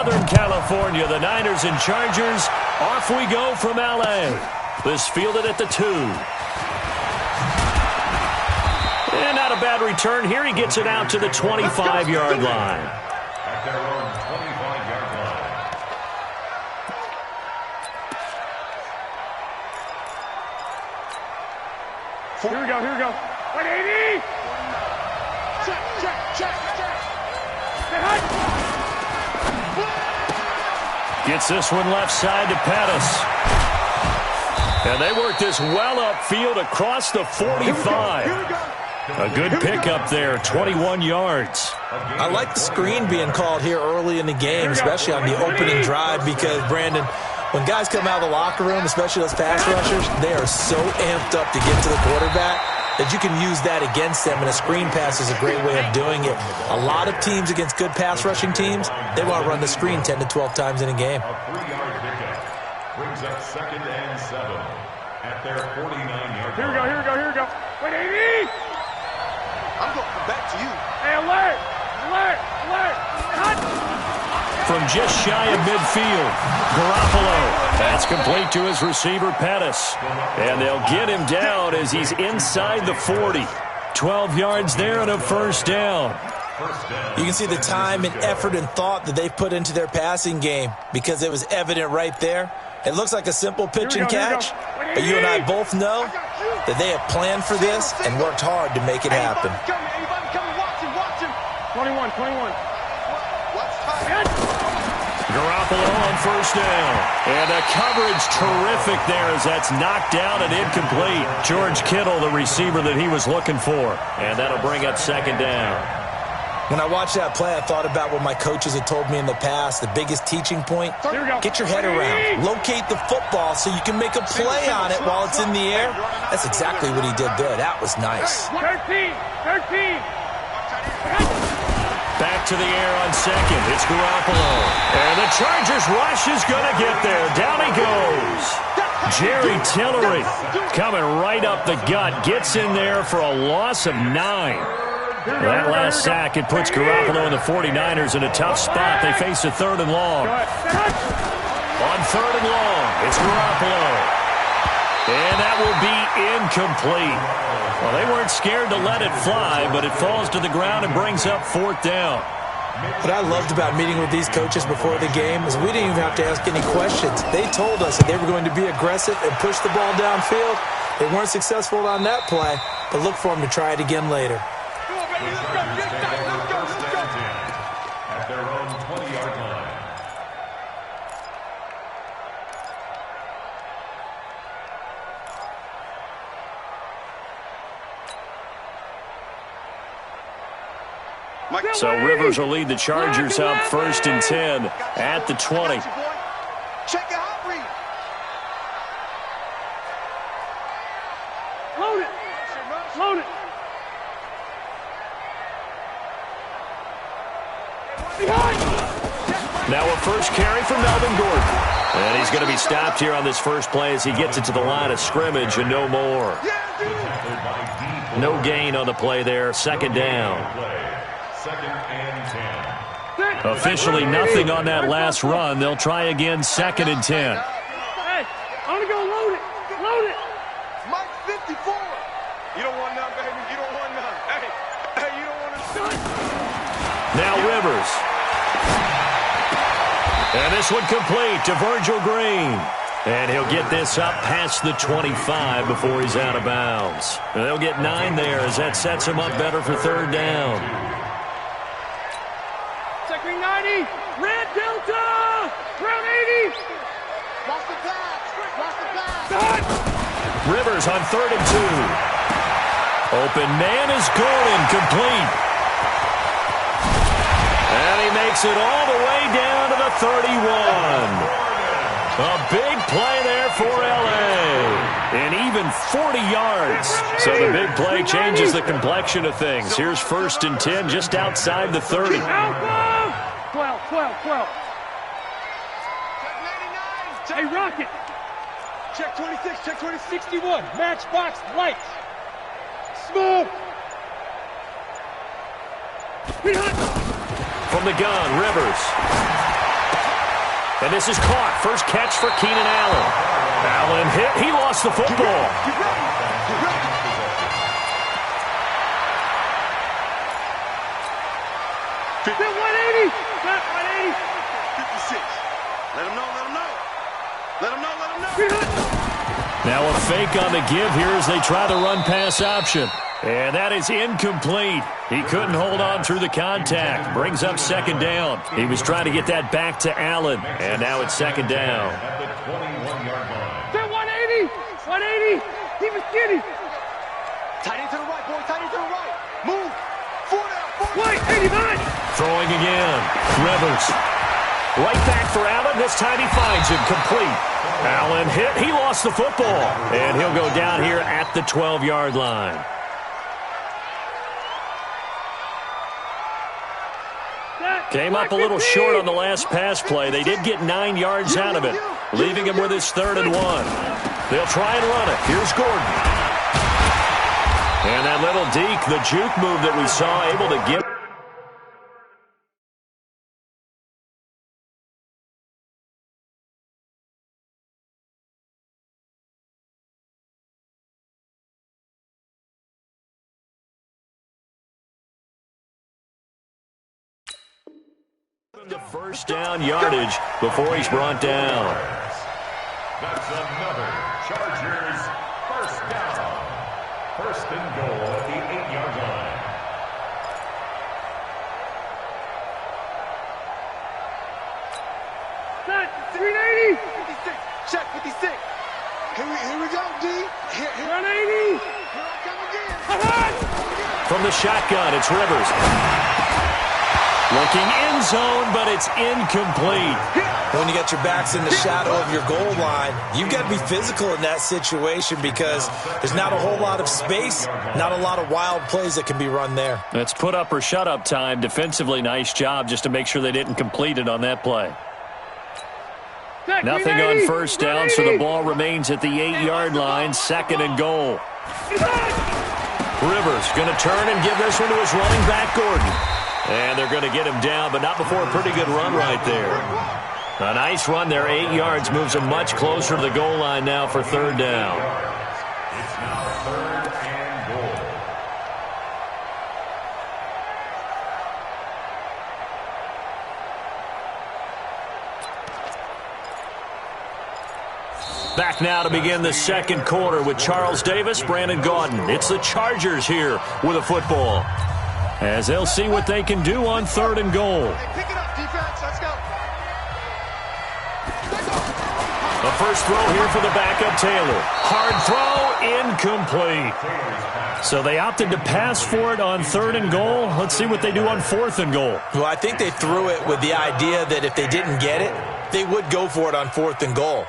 Southern California. The Niners and Chargers, off we go from L.A. This fielded at the 2. And not a bad return here. He gets it out to the 25-yard line. At their own 25-yard line. Here we go, here we go. 180! Check, check, check, check. Gets this one left side to Pettis. And they work this well upfield across the 45. Here we go. A good pickup there, 21 yards. I like the screen being called here early in the game, especially on the opening drive, because, Brandon, when guys come out of the locker room, especially those pass rushers, they are so amped up to get to the quarterback that you can use that against them, and a screen pass is a great way of doing it. A lot of teams against good pass rushing teams, they want to run the screen 10 to 12 times in a game. A 3-yard pickup brings up 2nd and 7 at their 49-yard line. Here we go, here we go, here we go. 180! I'm going back to you. Hey, alert! Alert! Alert! Hot! From just shy of midfield, Garoppolo. That's complete to his receiver, Pettis. And they'll get him down as he's inside the 40. 12 yards there and a first down. You can see the time and effort and thought that they've put into their passing game, because it was evident right there. It looks like a simple pitch and catch, but you and I both know that they have planned for this and worked hard to make it happen. 21, 21. Garoppolo on first down. And a coverage terrific there as that's knocked down and incomplete. George Kittle, the receiver that he was looking for. And that'll bring up 2nd down. When I watched that play, I thought about what my coaches had told me in the past. The biggest teaching point, get your head around. Locate the football so you can make a play on it while it's in the air. That's exactly what he did there. That was nice. 13, 13. Back to the air on second. It's Garoppolo. And the Chargers rush is going to get there. Down he goes. Jerry Tillery coming right up the gut. Gets in there for a loss of 9. That last sack, it puts Garoppolo and the 49ers in a tough spot. They face a 3rd and long. On 3rd and long, it's Garoppolo. And that will be incomplete. Well, they weren't scared to let it fly, but it falls to the ground and brings up 4th down. What I loved about meeting with these coaches before the game is we didn't even have to ask any questions. They told us that they were going to be aggressive and push the ball downfield. They weren't successful on that play, but look for them to try it again later. At their own 20-yard line. So Rivers will lead the Chargers up 1st and 10 at the 20. Check it out, Reed. Load it. Load it. Now a first carry for Melvin Gordon. And he's going to be stopped here on this first play as he gets it to the line of scrimmage and no more. No gain on the play there. 2nd down. 2nd and 10. Officially nothing on that last run. They'll try again 2nd and 10. Hey, I want to go load it. Load it. Mike 54. You don't want none, baby. You don't want none. Hey, you don't want to. Now Rivers. And this one complete to Virgil Green. And he'll get this up past the 25 before he's out of bounds. And they'll get 9 there as that sets him up better for 3rd down. Second 90. Red Delta. Round 80. Lost the pass. Lost the pass. Rivers on 3rd and 2. Open man is Gordon, complete. And he makes it all the way down to the 31. A big play there for L.A. And even 40 yards. So the big play changes the complexion of things. Here's 1st and 10 just outside the 30. 12, 12, 12. Hey, Rocket. Check 26, check 20, 61. Matchbox lights. Smoke. From the gun, Rivers. And this is caught. First catch for Keenan Allen. Allen hit. He lost the football. Get 180. Got 180. 56. Let him know. Let him know. Let him know. Let him know. Now a fake on the give here as they try the run-pass option. And that is incomplete. He couldn't hold on through the contact. Brings up second down. He was trying to get that back to Allen. And now it's second down. At the 21-yard line. Get 180. 180. Keep it skinny. Tight end to the right, boy. Tight end to the right. Move. 4 down. 4 down. 89. Throwing again. Rivers. Right back for Allen. This time he finds him complete. Allen hit. He lost the football. And he'll go down here at the 12-yard line. Came up a little short on the last pass play. They did get 9 yards out of it, leaving him with his 3rd and 1. They'll try and run it. Here's Gordon. And that little deke, the juke move that we saw, able to get. The first down yardage before he's brought down. That's another Chargers first down. First and goal at the 8-yard line. Set. 380. 56. Check 56. Here we go, D. Here. 180. Here I come again. From the shotgun, it's Rivers. Looking end zone, but it's incomplete. When you got your backs in the shadow of your goal line, you've got to be physical in that situation because there's not a whole lot of space, not a lot of wild plays that can be run there. That's put up or shut up time. Defensively, nice job just to make sure they didn't complete it on that play. Nothing on first down, so the ball remains at the 8-yard line, 2nd and goal. Rivers going to turn and give this one to his running back, Gordon. And they're going to get him down, but not before a pretty good run right there. A nice run there, 8 yards, moves him much closer to the goal line now for 3rd down. It's now 3rd and goal. Back now to begin the second quarter with Charles Davis, Brandon Gaudin. It's the Chargers here with a football, as they'll see what they can do on 3rd and goal. Pick it up, defense. Let's go. The first throw here for the backup, Taylor. Hard throw, incomplete. So they opted to pass for it on 3rd and goal. Let's see what they do on 4th and goal. Well, I think they threw it with the idea that if they didn't get it, they would go for it on 4th and goal.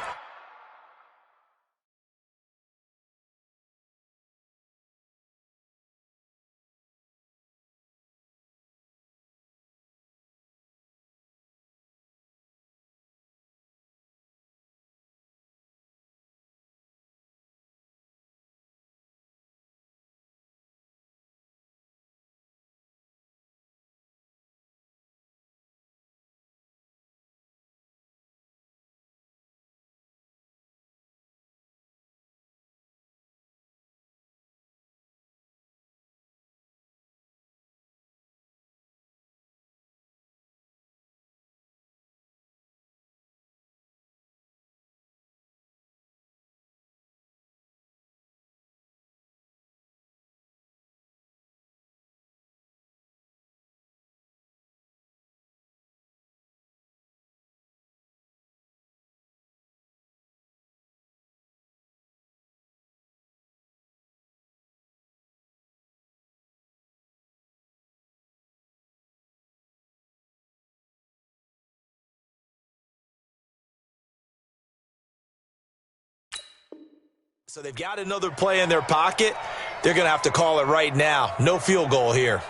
So they've got another play in their pocket. They're going to have to call it right now. No field goal here.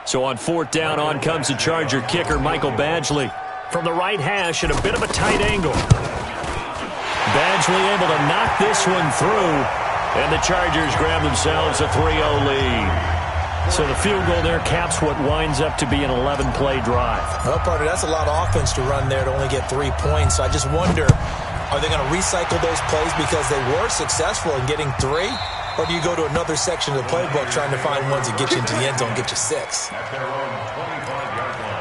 So on 4th down, on comes the Charger kicker, Michael Badgley. From the right hash at a bit of a tight angle. Badgley able to knock this one through. And the Chargers grab themselves a 3-0 lead. So the field goal there caps what winds up to be an 11-play drive. Well, partner, that's a lot of offense to run there to only get 3 points. So I just wonder, are they going to recycle those plays because they were successful in getting 3? Or do you go to another section of the playbook trying to find ones that get you into the end zone, get you 6? At their own 25-yard line.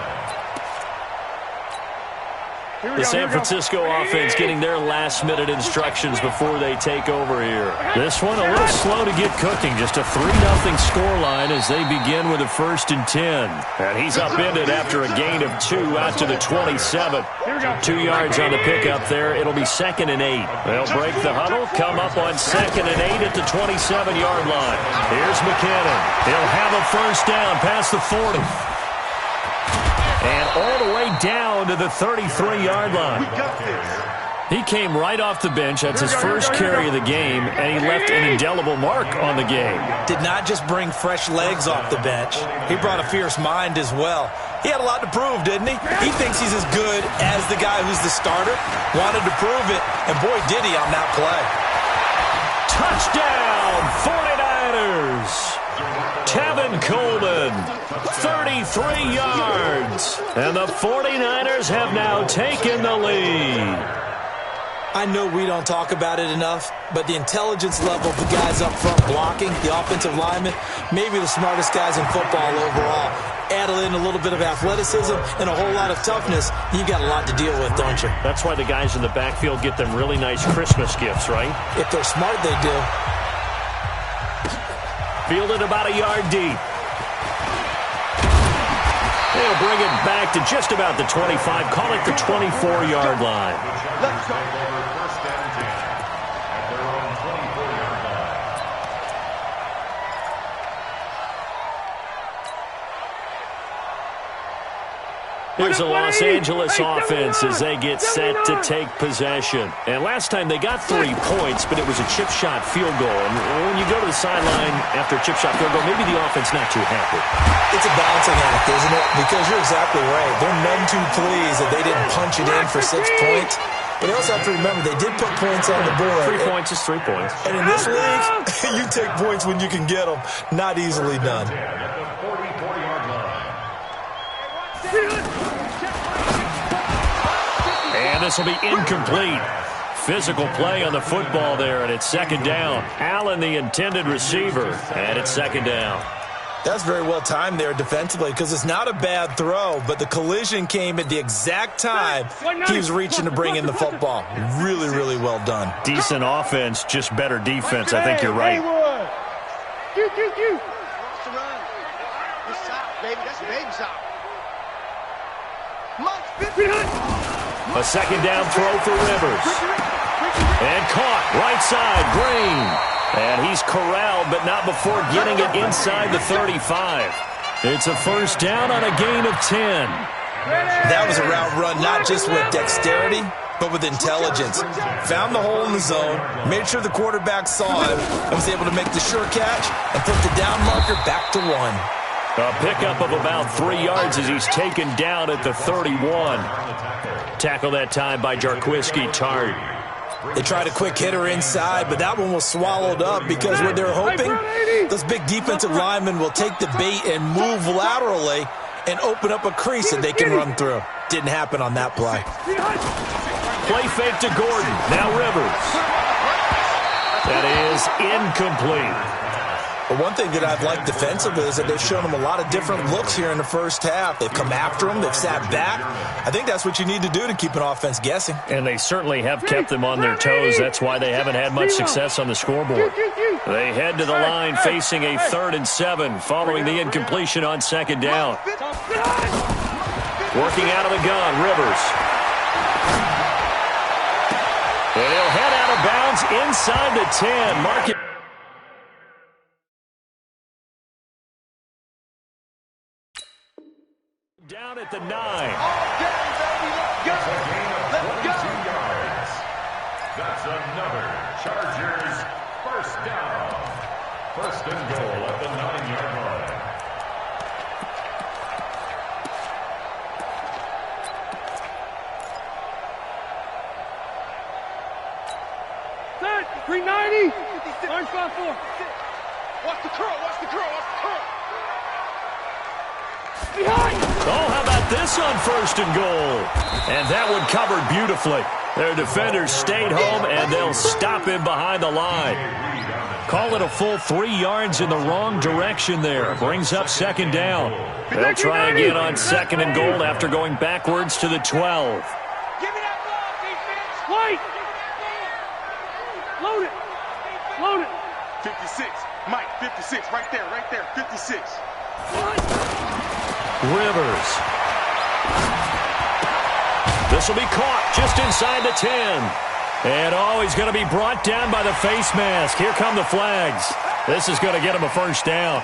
The San Francisco offense getting their last-minute instructions before they take over here. This one a little slow to get cooking. Just a 3-0 scoreline as they begin with a 1st and 10. And he's upended after a gain of 2 out to the 27. 2 yards on the pickup there. It'll be 2nd and 8. They'll break the huddle, come up on 2nd and 8 at the 27-yard line. Here's McKinnon. He'll have a 1st down past the 40. And all the way down to the 33-yard line. He came right off the bench. That's his first carry of the game, and he left an indelible mark on the game. Did not just bring fresh legs off the bench. He brought a fierce mind as well. He had a lot to prove, didn't he? He thinks he's as good as the guy who's the starter. Wanted to prove it, and boy, did he on that play. Touchdown, 49ers. Tevin Coleman, 33 yards. And the 49ers have now taken the lead. I know we don't talk about it enough, but the intelligence level of the guys up front blocking, the offensive linemen, maybe the smartest guys in football overall. Add in a little bit of athleticism and a whole lot of toughness, you got a lot to deal with, don't you? That's why the guys in the backfield get them really nice Christmas gifts, right? If they're smart, they do. Fielded about a yard deep. They'll bring it back to just about the 25. Call it the 24-yard line. Let's go. First and 10 at their own 24-yard line. Here's the Los Angeles offense as they get set to take possession. And last time they got 3 points, but it was a chip shot field goal. And when you go to the sideline after a chip shot field goal, maybe the offense not too happy. It's a balancing act, isn't it? Because you're exactly right. They're none too pleased that they didn't punch it in for 6 points. But you also have to remember, they did put points on the board. 3 points is 3 points. And in this league, you take points when you can get them. Not easily done. At the 44-yard line. And this will be incomplete. Physical play on the football there, and it's 2nd down. Allen, the intended receiver, and it's 2nd down. That's very well timed there defensively because it's not a bad throw, but the collision came at the exact time he was reaching to bring in the football. Really, really well done. Decent offense, just better defense. I think you're right. A 2nd down throw for Rivers. And caught right side, Green. And he's corralled, but not before getting it inside the 35. It's a 1st down on a gain of 10. That was a route run, not just with dexterity, but with intelligence. Found the hole in the zone, made sure the quarterback saw him, and was able to make the sure catch and put the down marker back to 1. A pickup of about 3 yards as he's taken down at the 31. Tackle that time by Jarquiski Tart. They tried a quick hitter inside, but that one was swallowed up because what they're hoping, those big defensive linemen will take the bait and move laterally and open up a crease that they can run through. Didn't happen on that play. Play fake to Gordon. Now Rivers. That is incomplete. But one thing that I've liked defensively is that they've shown them a lot of different looks here in the first half. They've come after them. They've sat back. I think that's what you need to do to keep an offense guessing. And they certainly have kept them on their toes. That's why they haven't had much success on the scoreboard. They head to the line facing a 3rd and 7 following the incompletion on 2nd down. Working out of the gun, Rivers. And he'll head out of bounds inside the 10. Mark it. Down at the 9. That's a gain of 22 yards. That's another Chargers 1st down. 1st and goal at the 9-yard line. Set, 390. Orange 5-4. Watch the curl, watch the curl, watch the curl. Oh, how about this on 1st and goal? And that one covered beautifully. Their defenders stayed home, and they'll stop him behind the line. Call it a full 3 yards in the wrong direction there. Brings up 2nd down. They'll try again on 2nd and goal after going backwards to the 12. Give me that ball, defense. Wait. Load it. Load it. 56. Mike, 56. Right there, 56. Rivers. This will be caught just inside the 10. And oh, he's going to be brought down by the face mask. Here come the flags. This is going to get him a 1st down.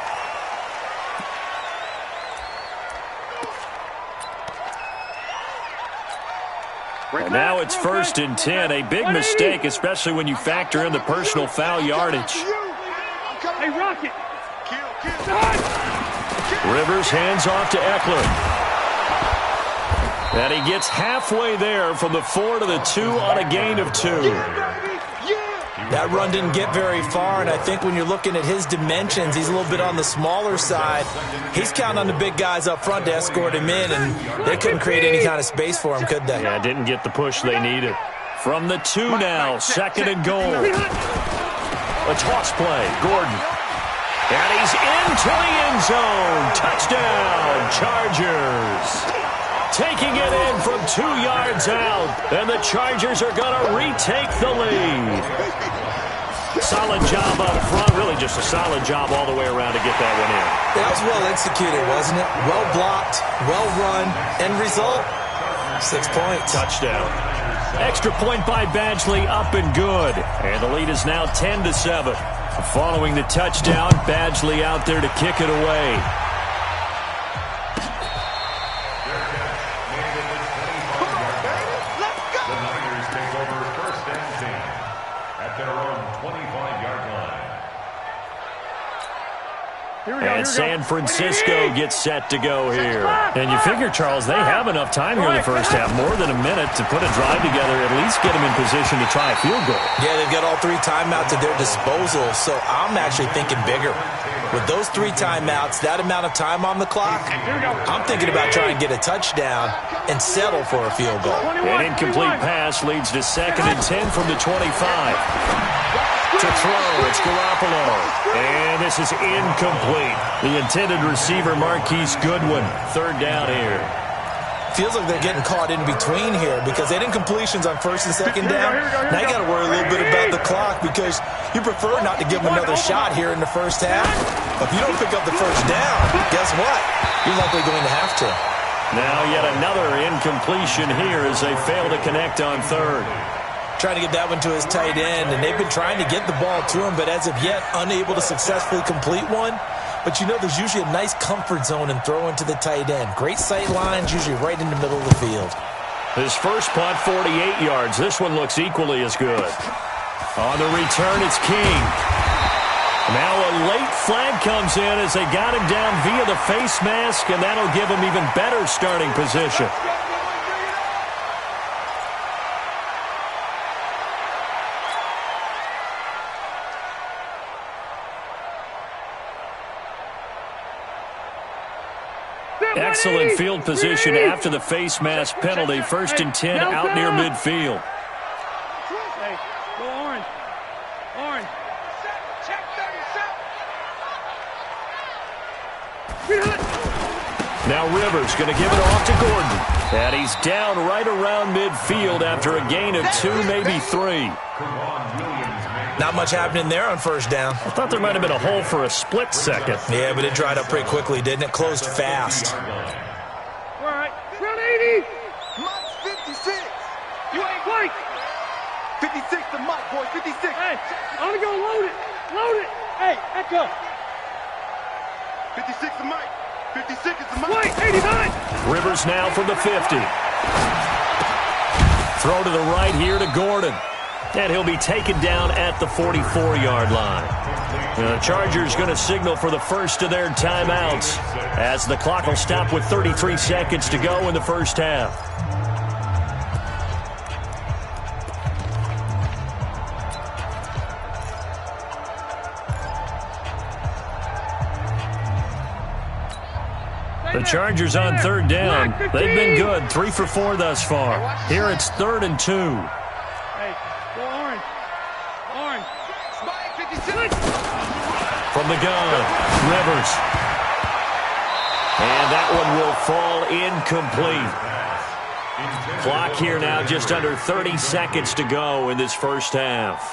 And now it's 1st and 10. A big mistake, especially when you factor in the personal foul yardage. Hey, Rocket. Rivers hands off to Eckler. And he gets halfway there from the 4 to the 2 on a gain of 2. That run didn't get very far, and I think when you're looking at his dimensions, he's a little bit on the smaller side. He's counting on the big guys up front to escort him in, and they couldn't create any kind of space for him, could they? Yeah, didn't get the push they needed. From the 2 now, 2nd and goal. A toss play, Gordon. And he's into the end zone. Touchdown, Chargers. Taking it in from 2 yards out. And the Chargers are going to retake the lead. Solid job up front. Really just a solid job all the way around to get that one in. That was well executed, wasn't it? Well blocked, well run. End result, 6 points. Touchdown. Extra point by Badgley, up and good. And the lead is now 10-7. Following the touchdown, Badgley out there to kick it away. And San Francisco gets set to go here. And you figure, Charles, they have enough time here in the first half, more than a minute, to put a drive together, at least get them in position to try a field goal. Yeah, they've got all 3 timeouts at their disposal, so I'm actually thinking bigger. With those 3 timeouts, that amount of time on the clock, I'm thinking about trying to get a touchdown and settle for a field goal. An incomplete pass leads to 2nd and 10 from the 25. To throw, it's Garoppolo. And this is incomplete. The intended receiver, Marquise Goodwin. 3rd down here. Feels like they're getting caught in between here because they didn't completions on 1st and 2nd down. Now you got to worry a little bit about the clock because you prefer not to give them another shot here in the first half. If you don't pick up the 1st down, guess what? You're likely going to have to. Now yet another incompletion here as they fail to connect on 3rd. Trying to get that one to his tight end, and they've been trying to get the ball to him, but as of yet, unable to successfully complete one. But you know, there's usually a nice comfort zone in throwing to the tight end. Great sight lines, usually right in the middle of the field. His first punt, 48 yards. This one looks equally as good. On the return, it's King. Now a late flag comes in as they got him down via the face mask, and that'll give him even better starting position. Excellent field position after the face mask penalty. 1st and 10 out near midfield. Hey, go orange. Orange. Now Rivers going to give it off to Gordon. And he's down right around midfield after a gain of 2, maybe 3. Not much happening there on 1st down. I thought there might have been a hole for a split second. Yeah, but it dried up pretty quickly, didn't it? Closed fast. All right. Round 80. Mike's 56. You ain't Mike. 56 to Mike, boy. 56. Hey, I'm going to go load it. Load it. Hey, echo. 56 to Mike. 56 is to Mike. 89. Rivers now from the 50. Throw to the right here to Gordon. And he'll be taken down at the 44-yard line. The Chargers going to signal for the first of their timeouts as the clock will stop with 33 seconds to go in the first half. The Chargers on third down. They've been good, 3 for 4 thus far. Here it's 3rd and 2. Hey, go orange. Orange. Spike 56. From the gun, Rivers. And that one will fall incomplete. Clock here now, just under 30 seconds to go in this first half.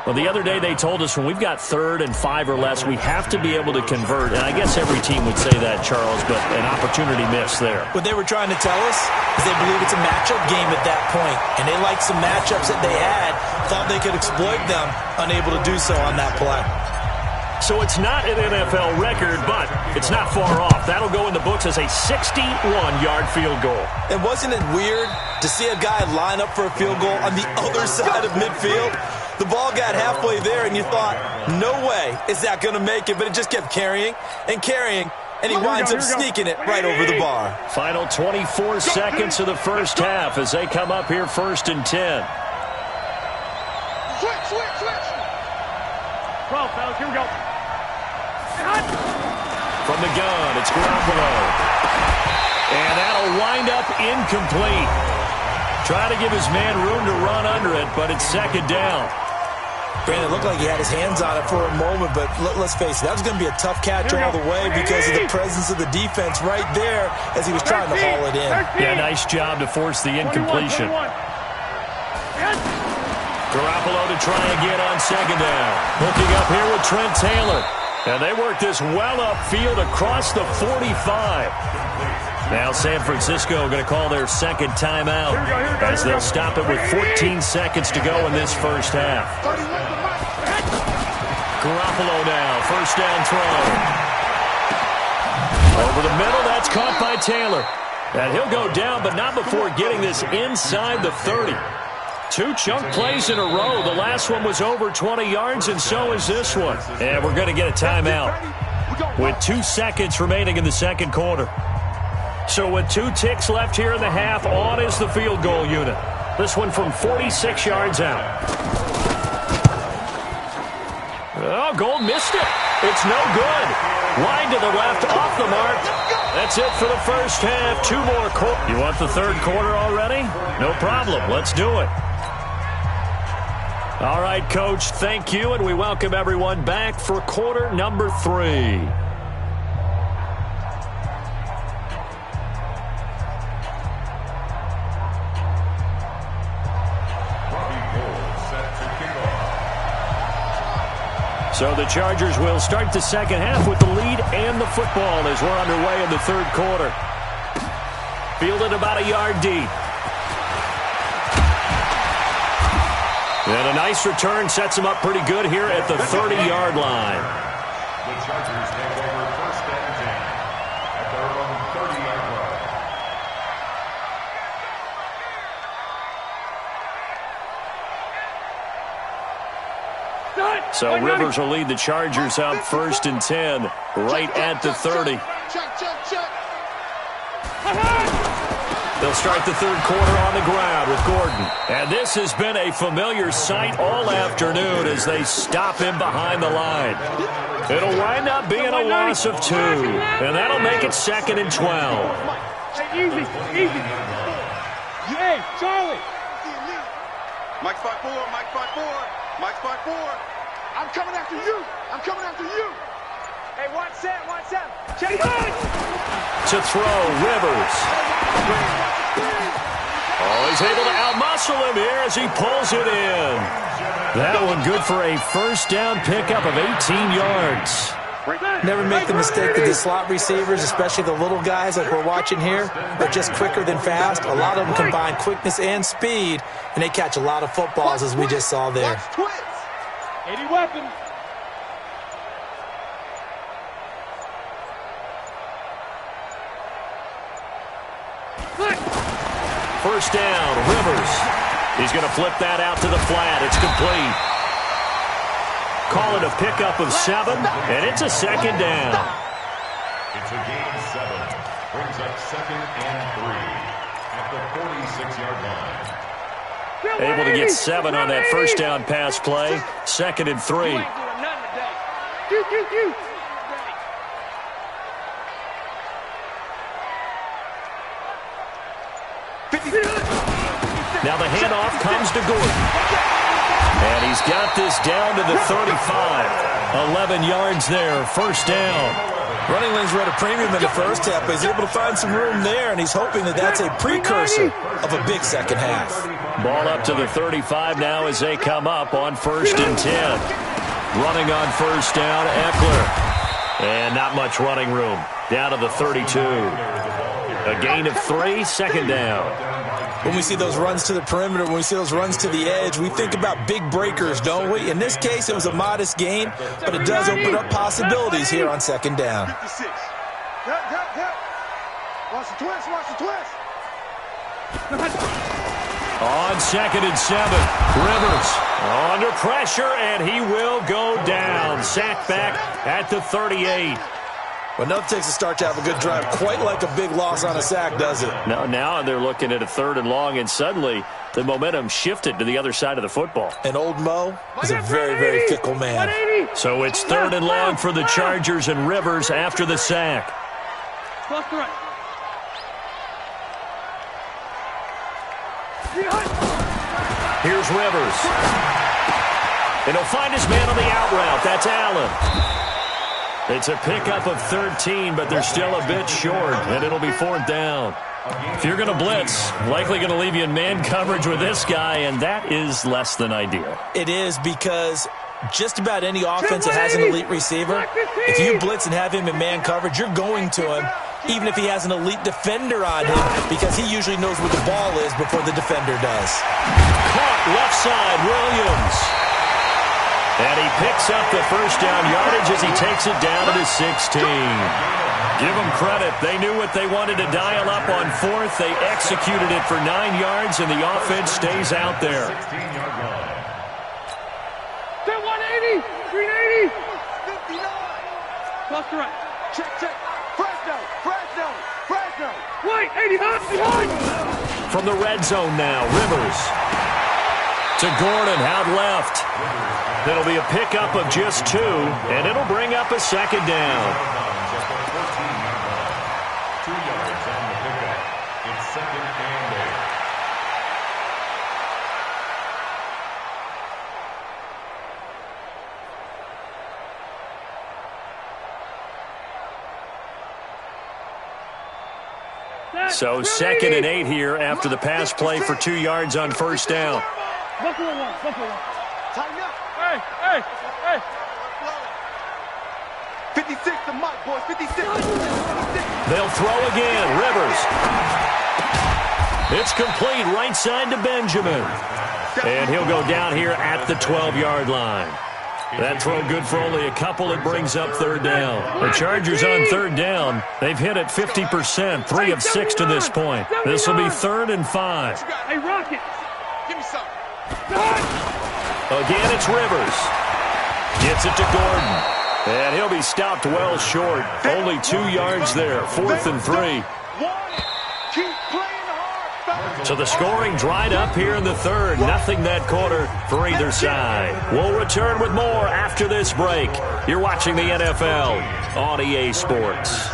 Well, the other day they told us when we've got 3rd and 5 or less, we have to be able to convert. And I guess every team would say that, Charles, but an opportunity missed there. What they were trying to tell us is they believe it's a matchup game at that point, and they liked some matchups that they had, thought they could exploit them, unable to do so on that play. So it's not an NFL record, but it's not far off. That'll go in the books as a 61-yard field goal. And wasn't it weird to see a guy line up for a field goal on the other side of midfield? The ball got halfway there, and you thought, no way is that going to make it, but it just kept carrying and carrying, and he winds up sneaking it right over the bar. Final 24 seconds of the first half as they come up here 1st and 10. Switch. Bro, fellas, here we go. From the gun, it's Garoppolo. And that'll wind up incomplete. Try to give his man room to run under it, but it's 2nd down. Brandon, it looked like he had his hands on it for a moment, but let's face it, that was going to be a tough catch all the way because of the presence of the defense right there as he was trying to haul it in. Yeah, nice job to force the incompletion. Garoppolo to try again on 2nd down. Hooking up here with Trent Taylor. And they work this well upfield across the 45. Now San Francisco going to call their 2nd timeout as they'll stop it with 14 seconds to go in this first half. Garoppolo now, 1st down throw. Over the middle, that's caught by Taylor. And he'll go down, but not before getting this inside the 30. 2 chunk plays in a row. The last one was over 20 yards, and so is this one. And we're going to get a timeout with 2 seconds remaining in the second quarter. So with 2 ticks left here in the half, on is the field goal unit. This one from 46 yards out. Oh, Gold missed it. It's no good. Wide to the left, off the mark. That's it for the first half. 2 more quarters. You want the third quarter already? No problem. Let's do it. All right, Coach, thank you, and we welcome everyone back for quarter number 3. So the Chargers will start the second half with the lead and the football as we're underway in the third quarter. Fielded about a yard deep. And a nice return sets him up pretty good here at the 30-yard line. The Chargers take over 1st and 10 at their own 30-yard line. So Rivers will lead the Chargers up 1st and 10 right at the 30. They'll start the third quarter on the ground with Gordon. And this has been a familiar sight all afternoon as they stop him behind the line. It'll wind up being a loss of 2. And that'll make it 2nd and 12. Hey, easy. Hey, Charlie. Mike spot 4. I'm coming after you. Hey, watch that. Check it out. To throw, Rivers. Oh, he's able to outmuscle him here as he pulls it in. That one good for a 1st down pickup of 18 yards. Never make the mistake that the slot receivers, especially the little guys like we're watching here, are just quicker than fast. A lot of them combine quickness and speed, and they catch a lot of footballs as we just saw there. 80 weapons. First down, Rivers. He's going to flip that out to the flat. It's complete. Call it a pickup of 7, and it's a 2nd down. It's a gain of 7. Brings up 2nd and 3 at the 46-yard line. Able to get 7 on that first down pass play. 2nd and 3. Now the handoff comes to Gordon. And he's got this down to the 35. 11 yards there, first down. Running lanes were at a premium in the first half, but he's able to find some room there, and he's hoping that that's a precursor of a big second half. Ball up to the 35 now as they come up on 1st and 10. Running on first down, Eckler. And not much running room. Down to the 32. A gain of 3, second down. When we see those runs to the perimeter, when we see those runs to the edge, we think about big breakers, don't we? In this case, it was a modest gain, but it does open up possibilities here on second down. 56. Watch the twist, watch the twist. On 2nd and 7, Rivers under pressure, and he will go down. Sacked back at the 38. Well, nothing takes a start to have a good drive, quite like a big loss on a sack, does it? Now they're looking at a 3rd and long, and suddenly the momentum shifted to the other side of the football. And old Mo is a very, very fickle man. So it's 3rd and long for the Chargers, and Rivers after the sack. Here's Rivers. And he'll find his man on the out route. That's Allen. It's a pickup of 13, but they're still a bit short, and it'll be 4th down. If you're going to blitz, likely going to leave you in man coverage with this guy, and that is less than ideal. It is, because just about any offense that has an elite receiver, if you blitz and have him in man coverage, you're going to him, even if he has an elite defender on him, because he usually knows where the ball is before the defender does. Caught left side, Williams. And he picks up the first down yardage as he takes it down to the 16. Give them credit. They knew what they wanted to dial up on 4th. They executed it for 9 yards, and the offense stays out there. 180, 380, 59. Plus the right. Check. Fresno. Wait, 80 behind. From the red zone now, Rivers. To Gordon, out left. It'll be a pickup of just 2, and it'll bring up a second down. 2 yards on the pickup. It's 2nd and 8. So 2nd and 8 here after the pass play for 2 yards on first down. Buffalo one. Tighten up. Hey. 56 to Mike, boys. 56. They'll throw again. Rivers. It's complete right side to Benjamin. And he'll go down here at the 12-yard line. That throw good for only a couple. It brings up 3rd down. The Chargers on 3rd down. They've hit it 50%, 3 of 6 to this point. This will be 3rd and 5. Hey, Rocket. Give me something. Again, it's Rivers. Gets it to Gordon. And he'll be stopped well short. Only 2 yards there. 4th and 3. So the scoring dried up here in the 3rd. Nothing that quarter for either side. We'll return with more after this break. You're watching the NFL on EA Sports.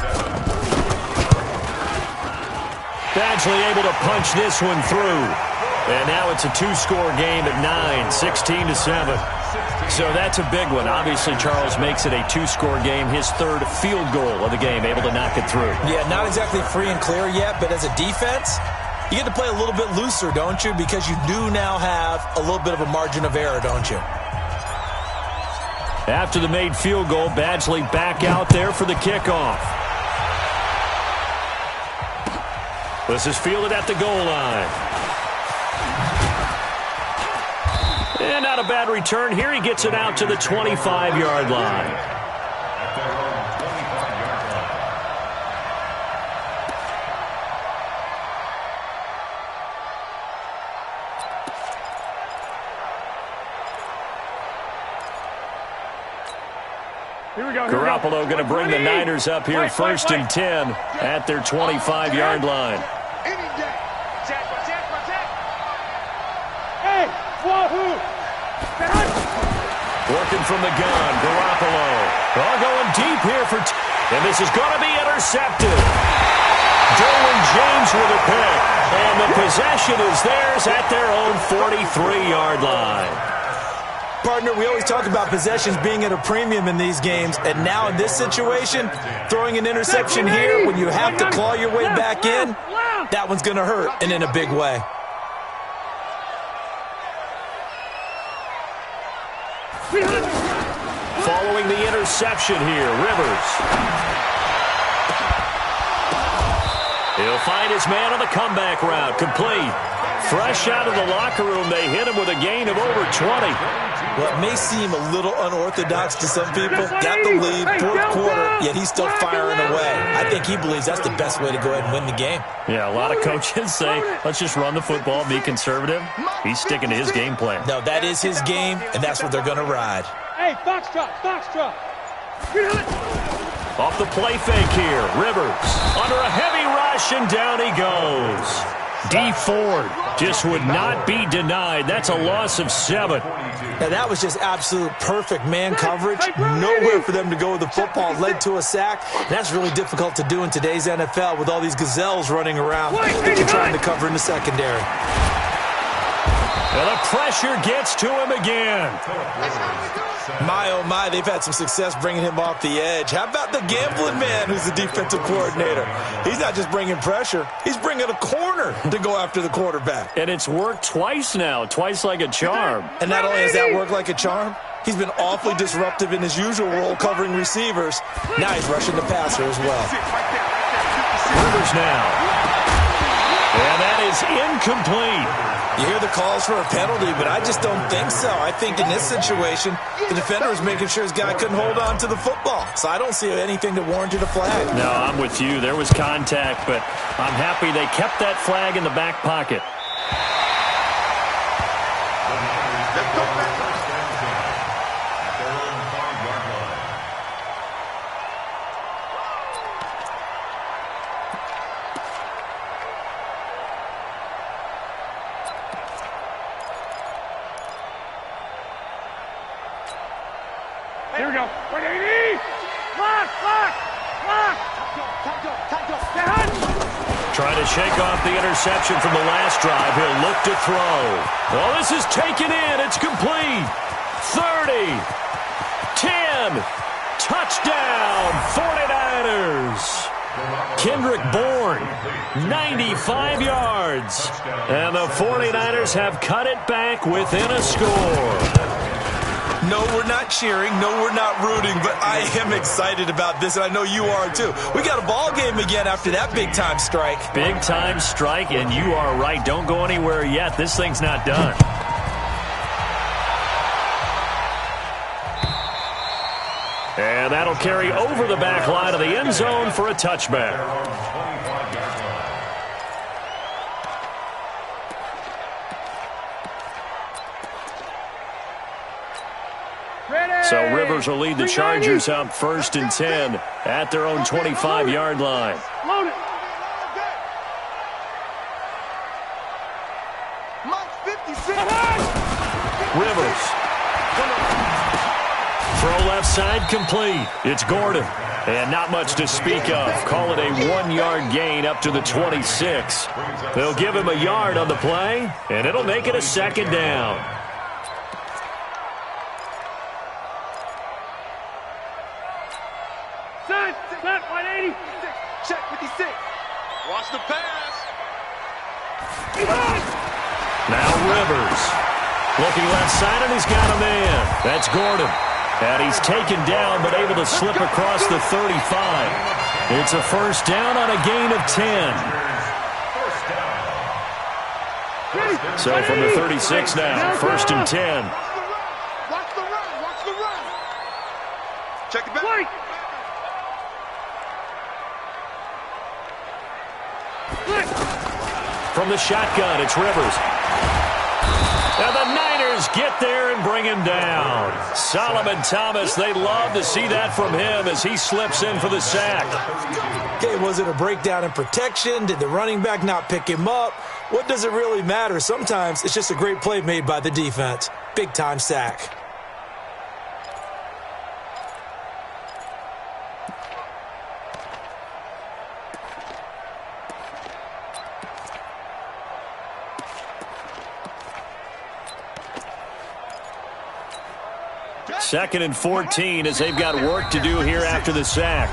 Badgley able to punch this one through. And now it's a 2-score game at 9, 16-7. So that's a big one. Obviously, Charles makes it a 2-score game. His 3rd field goal of the game, able to knock it through. Yeah, not exactly free and clear yet, but as a defense, you get to play a little bit looser, don't you? Because you do now have a little bit of a margin of error, don't you? After the made field goal, Badgley back out there for the kickoff. This is fielded at the goal line. And not a bad return here. He gets it out to the 25-yard line. Here we go. Garoppolo going to bring the Niners up here 1st and 10 at their 25-yard line. Hey, wahoo! Working from the gun, Garoppolo. All going deep here and this is going to be intercepted. Derwin James with a pick. And the possession is theirs at their own 43-yard line. Partner, we always talk about possessions being at a premium in these games, and now in this situation, throwing an interception here when you have to claw your way back in, that one's going to hurt, and in a big way. Following the interception here, Rivers. He'll find his man on the comeback route, complete. Fresh out of the locker room, they hit him with a gain of over 20. What may seem a little unorthodox to some people, got the lead, fourth quarter, yet he's still firing away. I think he believes that's the best way to go ahead and win the game. Yeah, a lot of coaches say, let's just run the football, be conservative. He's sticking to his game plan. No, that is his game, and that's what they're going to ride. Hey, foxtrot. Off the play fake here, Rivers under a heavy rush, and down he goes. D. Ford just would not be denied. That's a loss of 7. Now, that was just absolute perfect man coverage. Nowhere for them to go with the football. Led to a sack. That's really difficult to do in today's NFL with all these gazelles running around that you're trying to cover in the secondary. And the pressure gets to him again. My, oh my, they've had some success bringing him off the edge. How about the gambling man who's the defensive coordinator? He's not just bringing pressure. He's bringing a corner to go after the quarterback. And it's worked twice now, twice like a charm. And not only has that worked like a charm, he's been awfully disruptive in his usual role covering receivers. Now he's rushing the passer as well. Rivers now. And that is incomplete. You hear the calls for a penalty, but I just don't think so. I think in this situation, the defender was making sure his guy couldn't hold on to the football. So I don't see anything that warranted a flag. No, I'm with you. There was contact, but I'm happy they kept that flag in the back pocket. Here we go. 180. Lock. Trying to shake off the interception from the last drive. He'll look to throw. Oh, this is taken in. It's complete. 30. 10. Touchdown, 49ers. Kendrick Bourne, 95 yards. And the 49ers have cut it back within a score. No, we're not cheering. No, we're not rooting. But I am excited about this, and I know you are too. We got a ball game again after that big-time strike. Big-time strike, and you are right. Don't go anywhere yet. This thing's not done. And that'll carry over the back line of the end zone for a touchback. So Rivers will lead the Chargers out 1st and 10 at their own 25-yard line. Load it. Rivers. Throw left side complete. It's Gordon. And not much to speak of. Call it a 1-yard gain up to the 26. They'll give him a yard on the play, and it'll make it a 2nd down. Set, 180. Check 56. Watch the pass. Now Rivers. Looking left side, and he's got a man. That's Gordon. And he's taken down, but able to slip across the 35. It's a 1st down on a gain of 10. So from the 36 now, 1st and 10. Watch the run. Check it back. From the shotgun, it's Rivers. And the Niners get there and bring him down. Solomon Thomas, they love to see that from him as he slips in for the sack. Okay, was it a breakdown in protection? Did the running back not pick him up? What does it really matter? Sometimes it's just a great play made by the defense. Big-time sack. 2nd and 14 as they've got work to do here after the sack.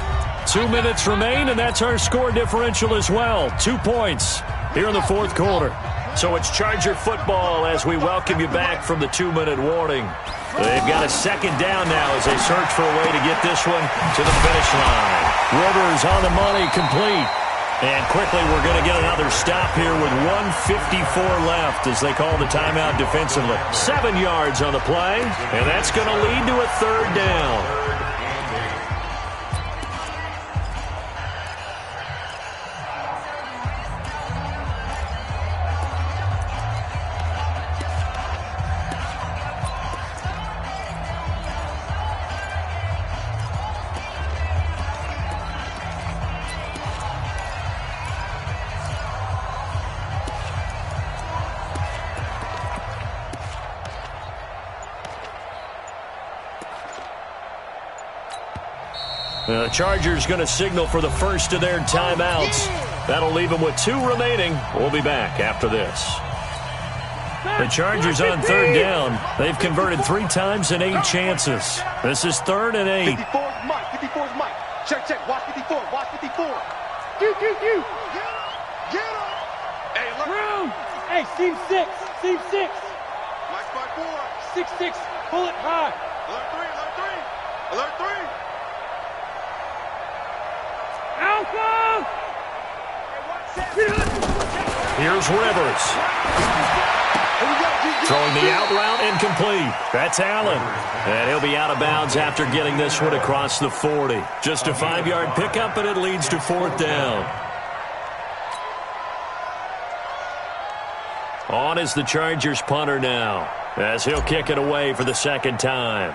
2 minutes remain, and that's our score differential as well. 2 points here in the fourth quarter. So it's Charger football as we welcome you back from the 2-minute warning. They've got a second down now as they search for a way to get this one to the finish line. Rivers on the money, complete. And quickly we're going to get another stop here with 1:54 left as they call the timeout defensively. 7 yards on the play, and that's going to lead to a third down. The Chargers going to signal for the first of their timeouts. That'll leave them with 2 remaining. We'll be back after this. The Chargers on third down. They've converted 3 times in 8 chances. This is 3rd and 8. 54's Mike. 54's Mike. Check, check. Watch 54. Watch 54. Get him. Hey, look. Room. Hey, seam 6. Seam 6. My spot 4. 6-6. Pull it high. Alert 3. Alpha! Here's Rivers. Throwing the out route incomplete. That's Allen. And he'll be out of bounds after getting this one across the 40. Just a 5-yard pickup, and it leads to 4th down. On is the Chargers punter now, as he'll kick it away for the second time.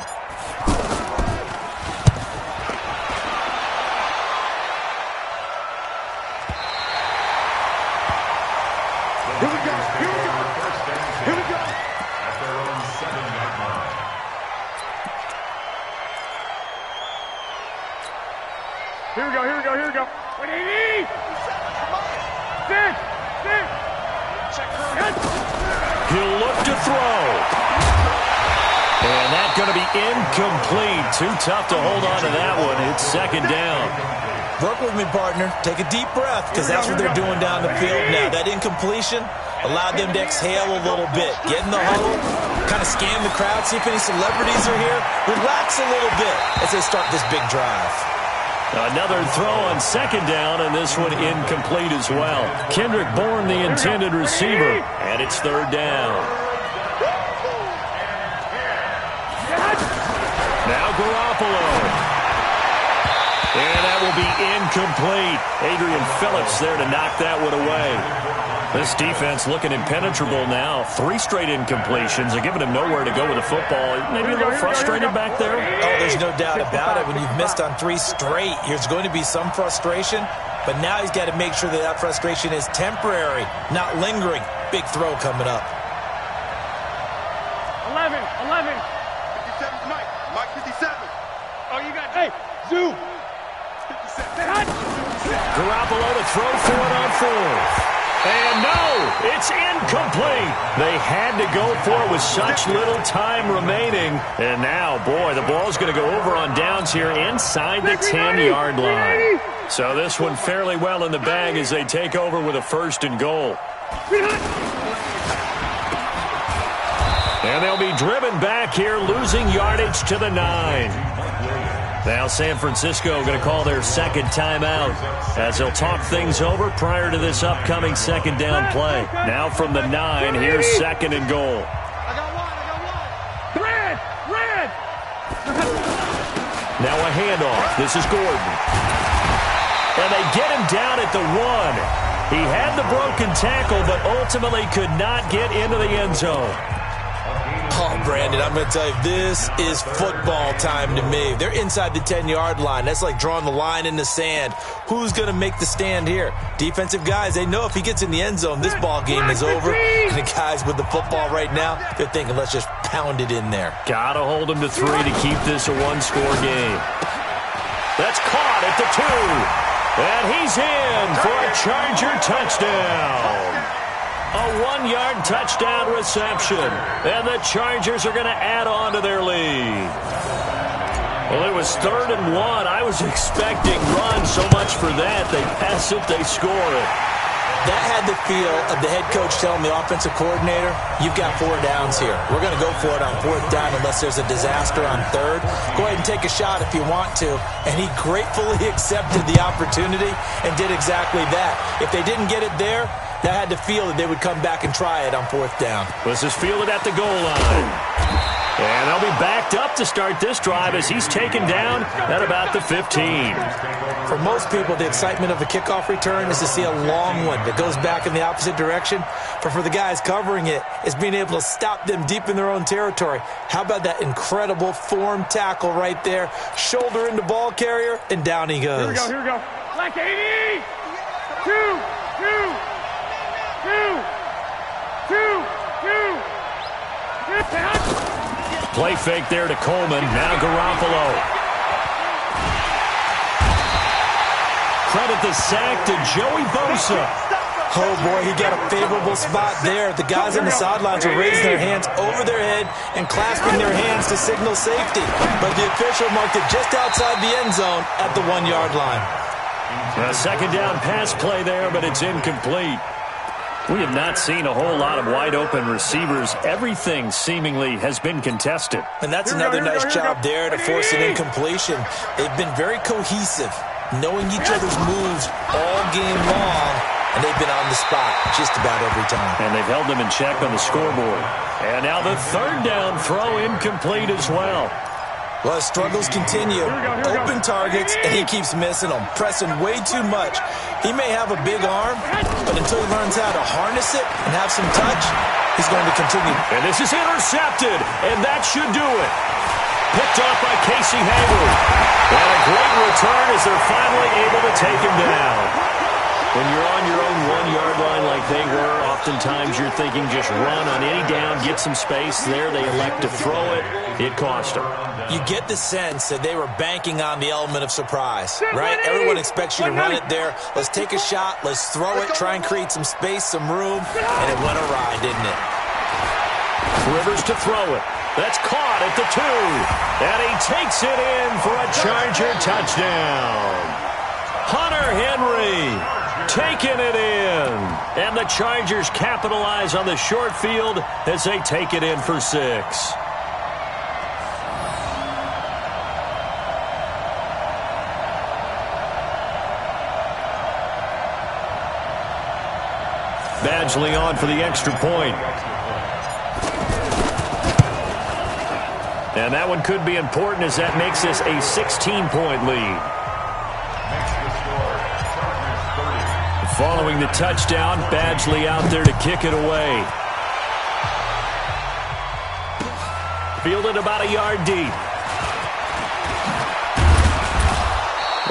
Here we go. 180! Sit! He'll look to throw. And that's going to be incomplete. Too tough to hold on to that one. It's 2nd down. Work with me, partner. Take a deep breath, because that's what they're doing down the field now. That incompletion allowed them to exhale a little bit. Get in the huddle, kind of scan the crowd, see if any celebrities are here. Relax a little bit as they start this big drive. Another throw on 2nd down, and this one incomplete as well. Kendrick Bourne, the intended receiver, and it's 3rd down. Now Garoppolo. And that will be incomplete. Adrian Phillips there to knock that one away. This defense looking impenetrable now. 3 straight incompletions. They're giving him nowhere to go with the football. Maybe a little frustrated back there. Oh, there's no doubt about it. When you've missed on 3 straight, there's going to be some frustration. But now he's got to make sure that that frustration is temporary, not lingering. Big throw coming up. 11. 57's Mike. Mike 57. Oh, you got... Hey, Zoo. 57. Garoppolo to throw for it on 4th. And no, it's incomplete. They had to go for it with such little time remaining. And now, boy, the ball's going to go over on downs here inside the 10-yard line. So this one fairly well in the bag as they take over with a 1st and goal. And they'll be driven back here, losing yardage to the 9. Now San Francisco going to call their 2nd timeout as they'll talk things over prior to this upcoming 2nd down play. Now from the 9, here's 2nd and goal. I got one. Red! Now a handoff. This is Gordon. And they get him down at the 1. He had the broken tackle, but ultimately could not get into the end zone. Oh, Brandon, I'm going to tell you, this is football time to me. They're inside the 10-yard line. That's like drawing the line in the sand. Who's going to make the stand here? Defensive guys, they know if he gets in the end zone, this ball game is over. And the guys with the football right now, they're thinking, let's just pound it in there. Got to hold him to 3 to keep this a 1-score game. That's caught at the 2. And he's in for a Charger touchdown. A 1-yard touchdown reception. And the Chargers are going to add on to their lead. Well, it was 3rd and 1. I was expecting run, so much for that. They pass it, they score it. That had the feel of the head coach telling the offensive coordinator, you've got 4 downs here. We're going to go for it on 4th down unless there's a disaster on 3rd. Go ahead and take a shot if you want to. And he gratefully accepted the opportunity and did exactly that. If they didn't get it there, that had the feel that they would come back and try it on 4th down. This is fielded at the goal line. And they'll be backed up to start this drive as he's taken down at about the 15. For most people, the excitement of a kickoff return is to see a long one that goes back in the opposite direction. But for the guys covering it, it's being able to stop them deep in their own territory. How about that incredible form tackle right there? Shoulder into ball carrier, and down he goes. Here we go. Black 80! 2! Play fake there to Coleman. Now Garoppolo. Credit the sack to Joey Bosa. Oh, boy, he got a favorable spot there. The guys on the sidelines are raising their hands over their head and clasping their hands to signal safety. But the official marked it just outside the end zone at the 1-yard line. A 2nd down pass play there, but it's incomplete. We have not seen a whole lot of wide-open receivers. Everything seemingly has been contested. And that's another nice job there to force an incompletion. They've been very cohesive, knowing each other's moves all game long, and they've been on the spot just about every time. And they've held them in check on the scoreboard. And now the 3rd down throw incomplete as well. Well, his struggles continue. Open targets, and he keeps missing them, pressing way too much. He may have a big arm, but until he learns how to harness it and have some touch, he's going to continue. And this is intercepted, and that should do it. Picked off by Casey Hayward. And a great return as they're finally able to take him down. When you're on your own 1-yard line like they were, oftentimes you're thinking just run on any down, get some space. There they elect to throw it. It cost them. You get the sense that they were banking on the element of surprise, right? Everyone expects you to run it there. Let's take a shot. Let's throw it, try and create some space, some room. And it went awry, didn't it? Rivers to throw it. That's caught at the 2. And he takes it in for a Charger touchdown. Hunter Henry taking it in. And the Chargers capitalize on the short field as they take it in for 6. Badgley on for the extra point. And that one could be important as that makes this a 16-point lead. Following the touchdown, Badgley out there to kick it away. Fielded about a yard deep.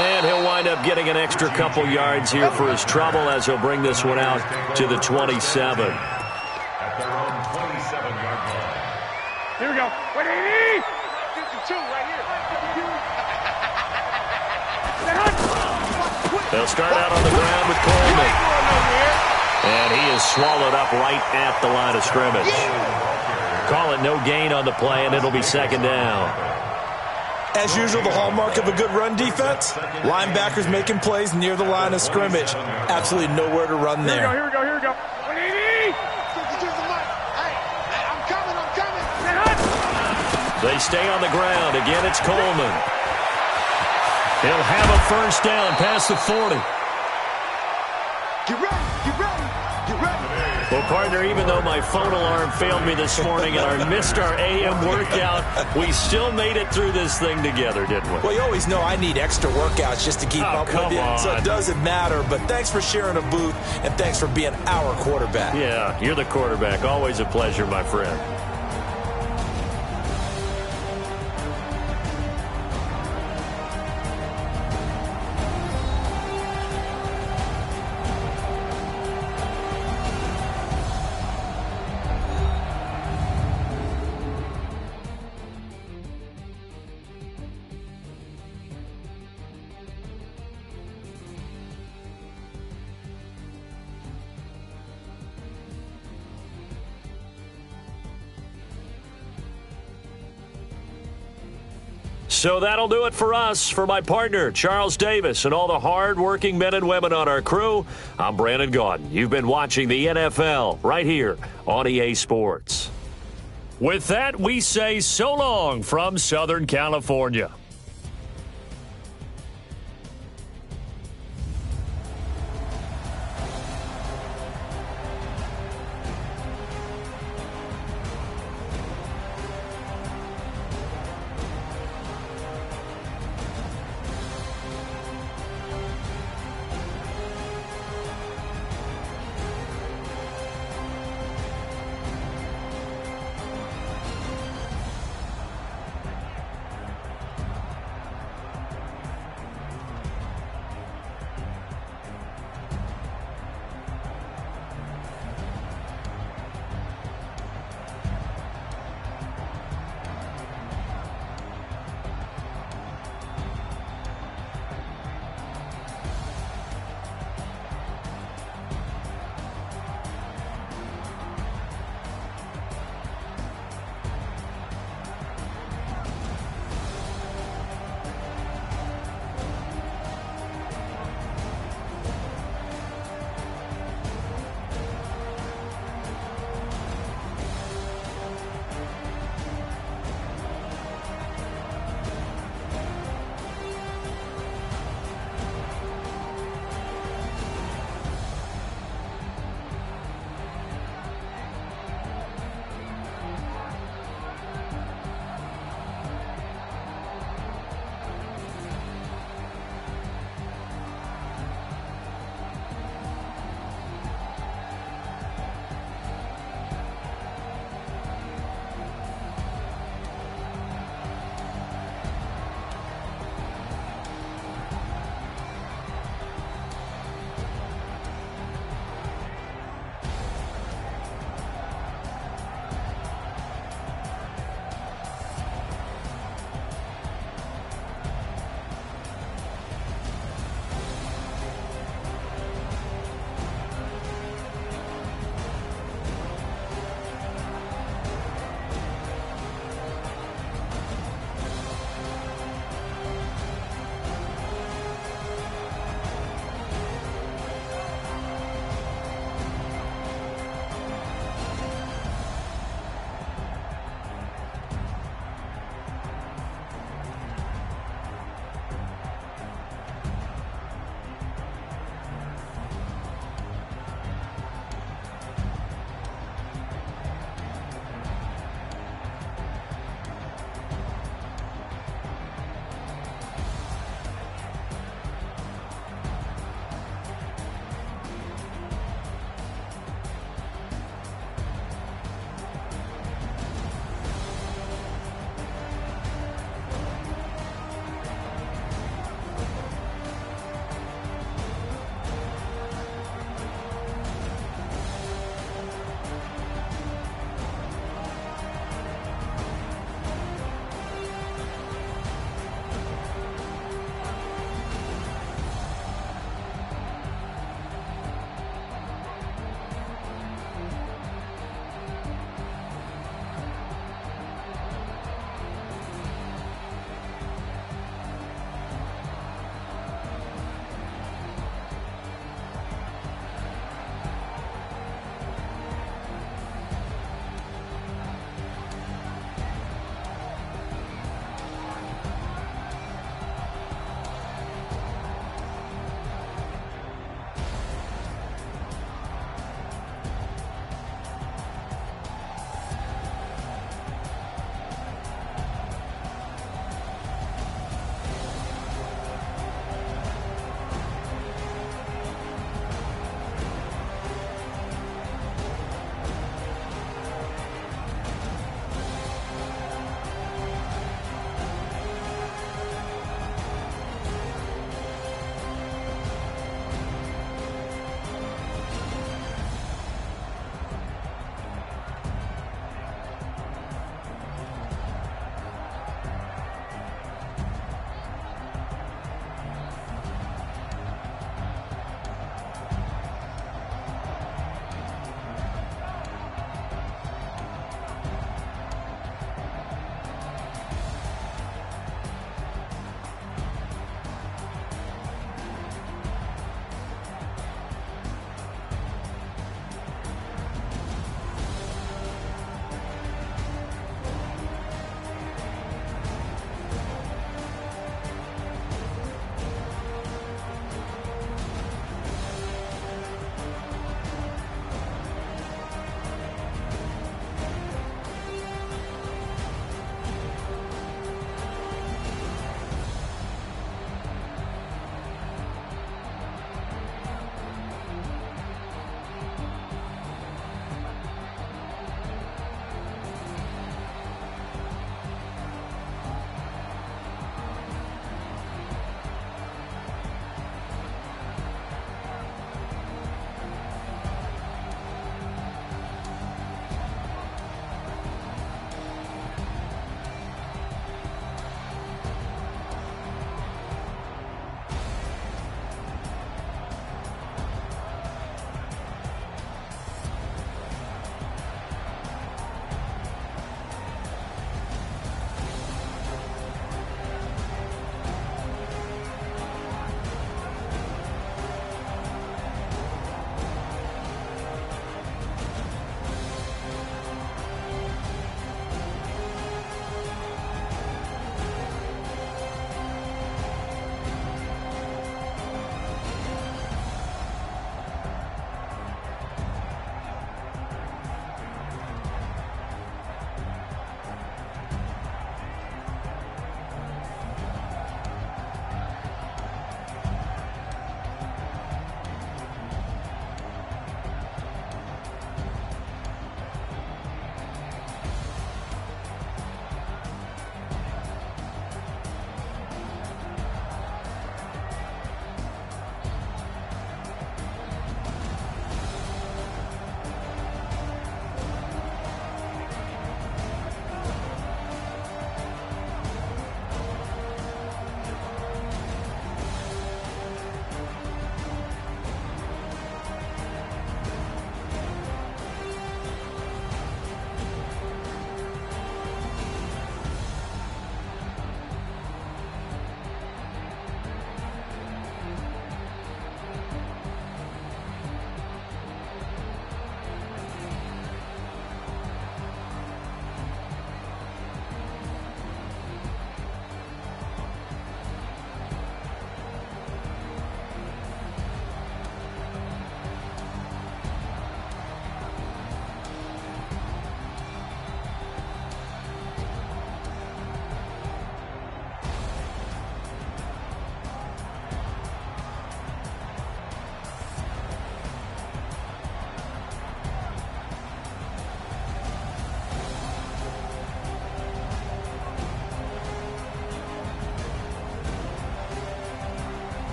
And he'll wind up getting an extra couple yards here for his trouble as he'll bring this one out to the 27. At their own 27-yard line. Here we go. 180! 52 right here. They'll start out on the ground with Coleman. And he is swallowed up right at the line of scrimmage. Call it no gain on the play, and it'll be 2nd down. As usual, the hallmark of a good run defense, linebackers making plays near the line of scrimmage. Absolutely nowhere to run there. Here we go. 180! I'm coming. They stay on the ground. Again, it's Coleman. He'll have a 1st down past the 40. Get ready. Well, partner, even though my phone alarm failed me this morning and I missed our AM workout, we still made it through this thing together, didn't we? Well, you always know I need extra workouts just to keep up with you, so it doesn't matter. But thanks for sharing a booth, and thanks for being our quarterback. Yeah, you're the quarterback. Always a pleasure, my friend. So that'll do it for us. For my partner, Charles Davis, and all the hard-working men and women on our crew, I'm Brandon Gaudin. You've been watching the NFL right here on EA Sports. With that, we say so long from Southern California.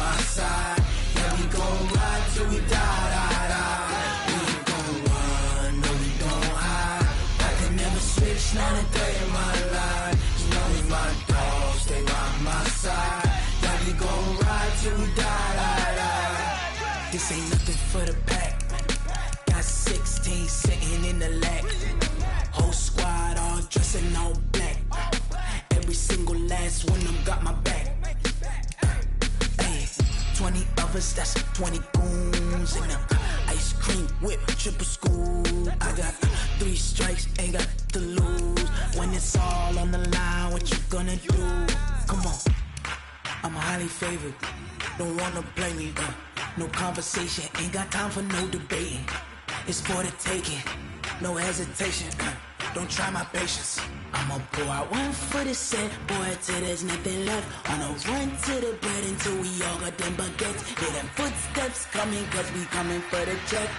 my side. Yeah, we gon' ride till we die, die, die. We ain't gon' run, no, we don't hide. I can never switch, not a day in my life. You know me, my dogs, stay by my side. Yeah, we gon' ride till we die, die, die. This ain't nothing for the pack. Got 16 sitting in the lag. Whole squad all dressing all black. Every single last one of them got my back. Hey, 20 of us, that's 20 goons in them. Ice cream whip, triple scoop. I got 3 strikes, ain't got to lose. When it's all on the line, what you gonna do? Come on, I'm highly favored. Don't wanna blame me, no conversation, ain't got time for no debating. It's for the taking, no hesitation. Don't try my patience. I'ma pour out one for the set, boy, till there's nothing left. On a run to the bread until we all got them baguettes. Hear them footsteps coming, cause we coming for the check.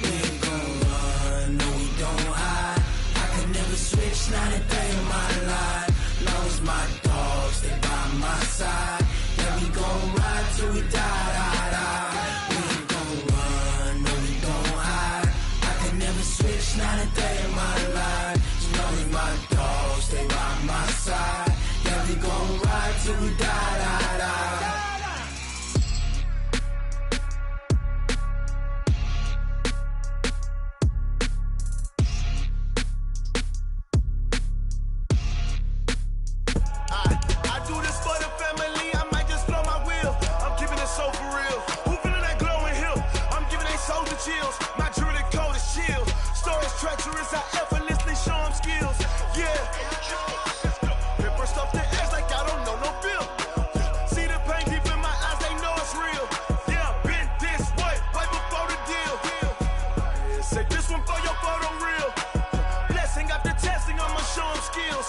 We ain't gon' run, no, we don't hide. I can never switch, not a day in my life. Long as my dogs, they by my side. Yeah, we gon' ride till we die, die, die. We ain't gon' run, no, we don't hide. I can never switch, not a day in my life. You know me, my dogs, they by my side. Yeah, we gon' ride till we die, die, die. Chills. My jewelry code is chill. Stories treacherous, I effortlessly show them skills. Yeah. Paper stuff the edge like I don't know no bill. See the pain deep in my eyes, they know it's real. Yeah, been this way, way before the deal. Say this one for your photo real. Blessing after testing, I'ma show them skills.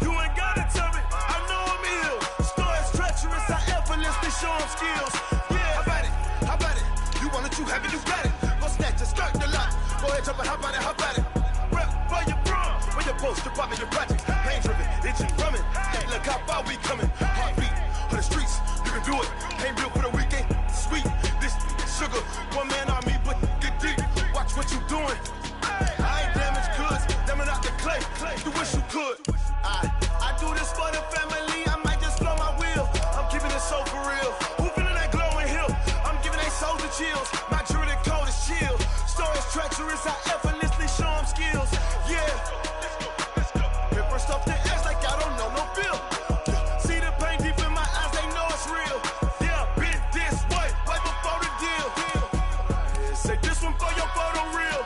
You ain't gotta tell me, I know I'm ill. Stories treacherous, I effortlessly show them skills. Yeah, how about it? How about it? You want it, you have it, you got it. Go snatch it, skirt the lot. Go ahead, jump it, how about it, how about it? Rep for your bro, where your post, your poppin', your project. Pain driven, itching, drumming. Hey, look how far we coming. Heartbeat on the streets, you can do it. Ain't built for the weekend, sweet. This sugar, one man army, but get deep. Watch what you doing. I ain't damaged goods, damn out the clay. You wish you could. I do this for the family, I might just blow my wheel. I'm keeping it so for real. Who feeling that glowing hill? I'm giving they soldier chills. My jewelry code is chill. Stories treacherous, I effortlessly show them skills. Yeah. Paper stuff the edge like I don't know no bill. See the pain deep in my eyes, they know it's real. Yeah, been this way, way before the deal. Say this one for your photo real.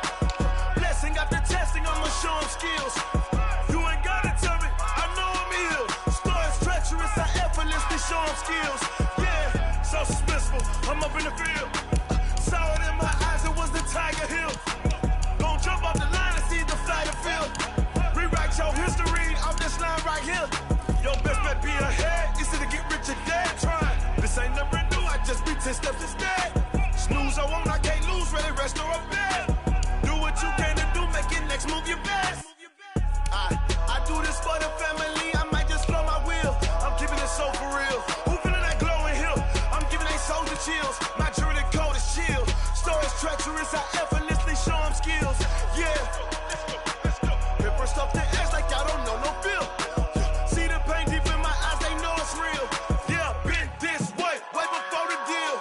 Blessing after testing, I'ma show them skills. You ain't gotta tell me, I know I'm ill. Stories treacherous, I effortlessly show them skills. Yeah, so suspenseful, I'm up in the field. Saw it in my eyes, it was the Tiger Hill. Gon' jump off the line and see the fly the field. Rewrite your history off this line right here. Your best bet be ahead, easy to get rich or dead. Trying, this ain't never new, I just be 10 steps instead. Snooze I won't, I can't lose, ready, rest or a bed. Do what you can to do, make it next move your best. I do this for the family, I might just blow my wheel. I'm keeping it so for real. Who feeling that glowing hill? I'm giving they soldier chills. My jewelry code is chill. Stories treacherous, I effortlessly show them skills. Yeah. Paper stuff the edge like I don't know no bill. See the pain deep in my eyes, they know it's real. Yeah, been this way, way before the deal.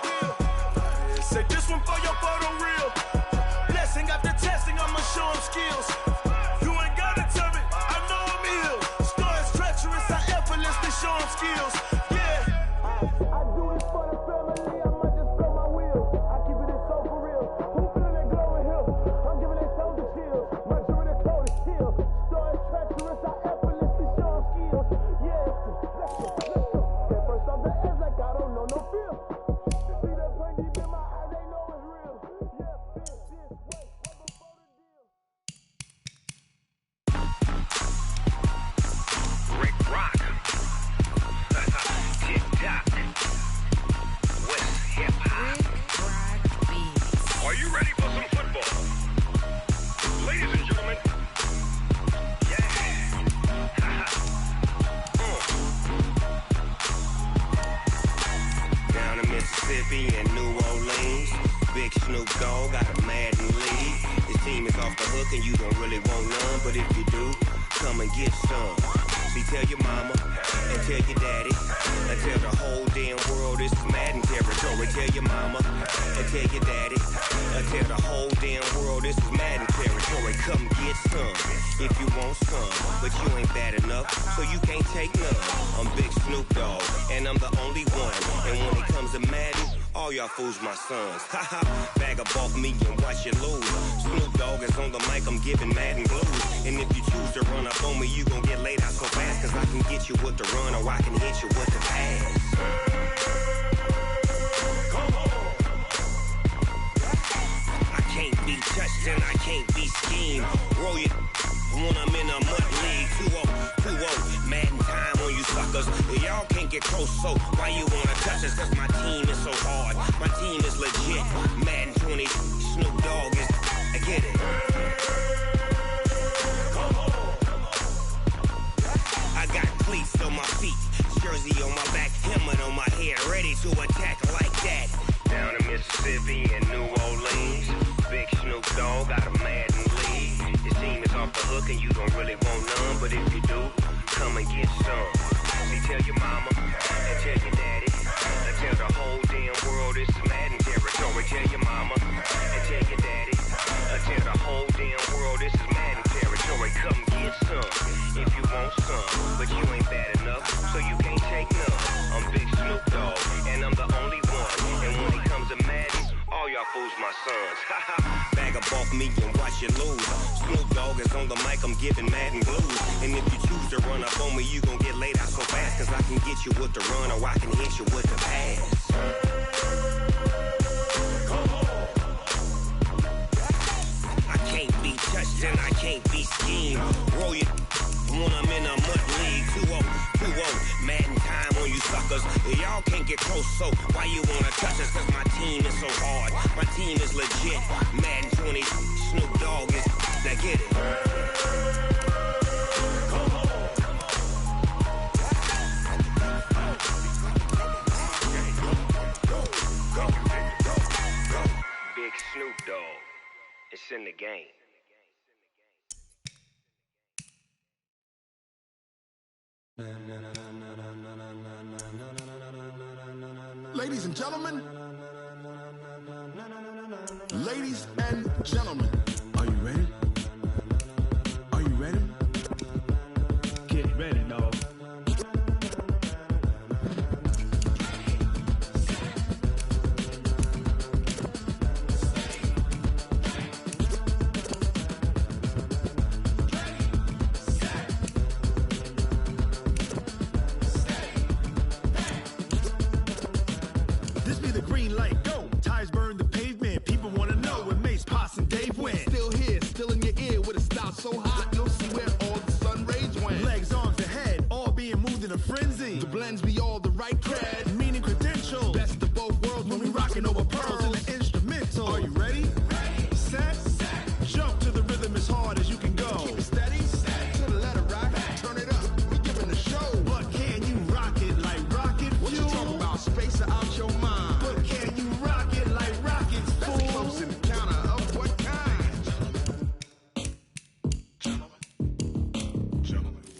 Mississippi and New Orleans. Big Snoop Dogg got a Madden league. His team is off the hook and you don't really want none, but if you do, come and get some. See, tell your mama and tell your daddy and tell the whole damn world this is Madden territory. Tell your mama and tell your daddy and tell the whole damn world this is Madden territory. Come get some if you want some, but you ain't bad enough, so you can't take none. I'm Big Snoop Dogg and I'm the only one. And when it comes to Madden, all y'all fools my sons. Haha, bag up off me and watch you lose. Snoop Dogg is on the mic, I'm giving Madden blues. And if you choose to run up on me, you gon' get laid out so fast. Cause I can get you with the run or I can hit you with the pass. Come on. I can't be touched and I can't be schemed. Roll you when I'm in a mud league. 2-0, 2-0, Madden time on you suckers. Y'all can't get close, so why you wanna touch us? Cause my team is so hard, my team is legit. Madden 20, Snoop Dogg is, I get it. Come on. I got cleats on my feet, jersey on my back, helmet on my head, ready to attack like that. Down in Mississippi and New Orleans, Big Snoop Dogg got a Madden league. His team is off the hook and you don't really want none, but if you do, come and get some. See, tell your mama and tell your daddy and tell the whole damn world this is Madden territory. Tell your mama and tell your daddy and tell the whole damn world this is Madden territory. Come get some if you want some, but you ain't bad enough, so you can't take none. I'm Big Snoop Dogg and I'm the only one. And when it comes to Madden, all y'all fools my sons. Bag up off me and watch you lose. Snoop Dogg is on the mic, I'm giving Madden blues. And if you choose to run up on me, you gon' get laid out so fast. Cause I can get you with the run or I can hit you with the pass. Come on. I can't be touched and I can't be schemed. Roll you when I'm in a mud league. 2-0, 2-0, Madden time on you suckers. Y'all can't get close, so why you wanna touch us? Cause my team is so hard, my team is legit. Madden 20, Snoop Dogg is, now get it. Come on. Go. Big Snoop Dogg, it's in the game. Ladies and gentlemen, ladies and gentlemen, are you ready? Are you ready? Get ready, dog. So hot, you'll see where all the sun rays went. Legs, arms, and head, all being moved in a frenzy. The blends be all the right cred, meaning credentials. Best of both worlds when we rockin' over pearls in the instrumental. Are you ready? Set. Jump to the rhythm as hard as you can go. Keep it steady, to the letter rock. Turn it up, we giving a show. But can you rock it like rocket fuel? What you talking about? Space or out your mind? But can you rock it like rockets, fool? That's close in the counter of what kind?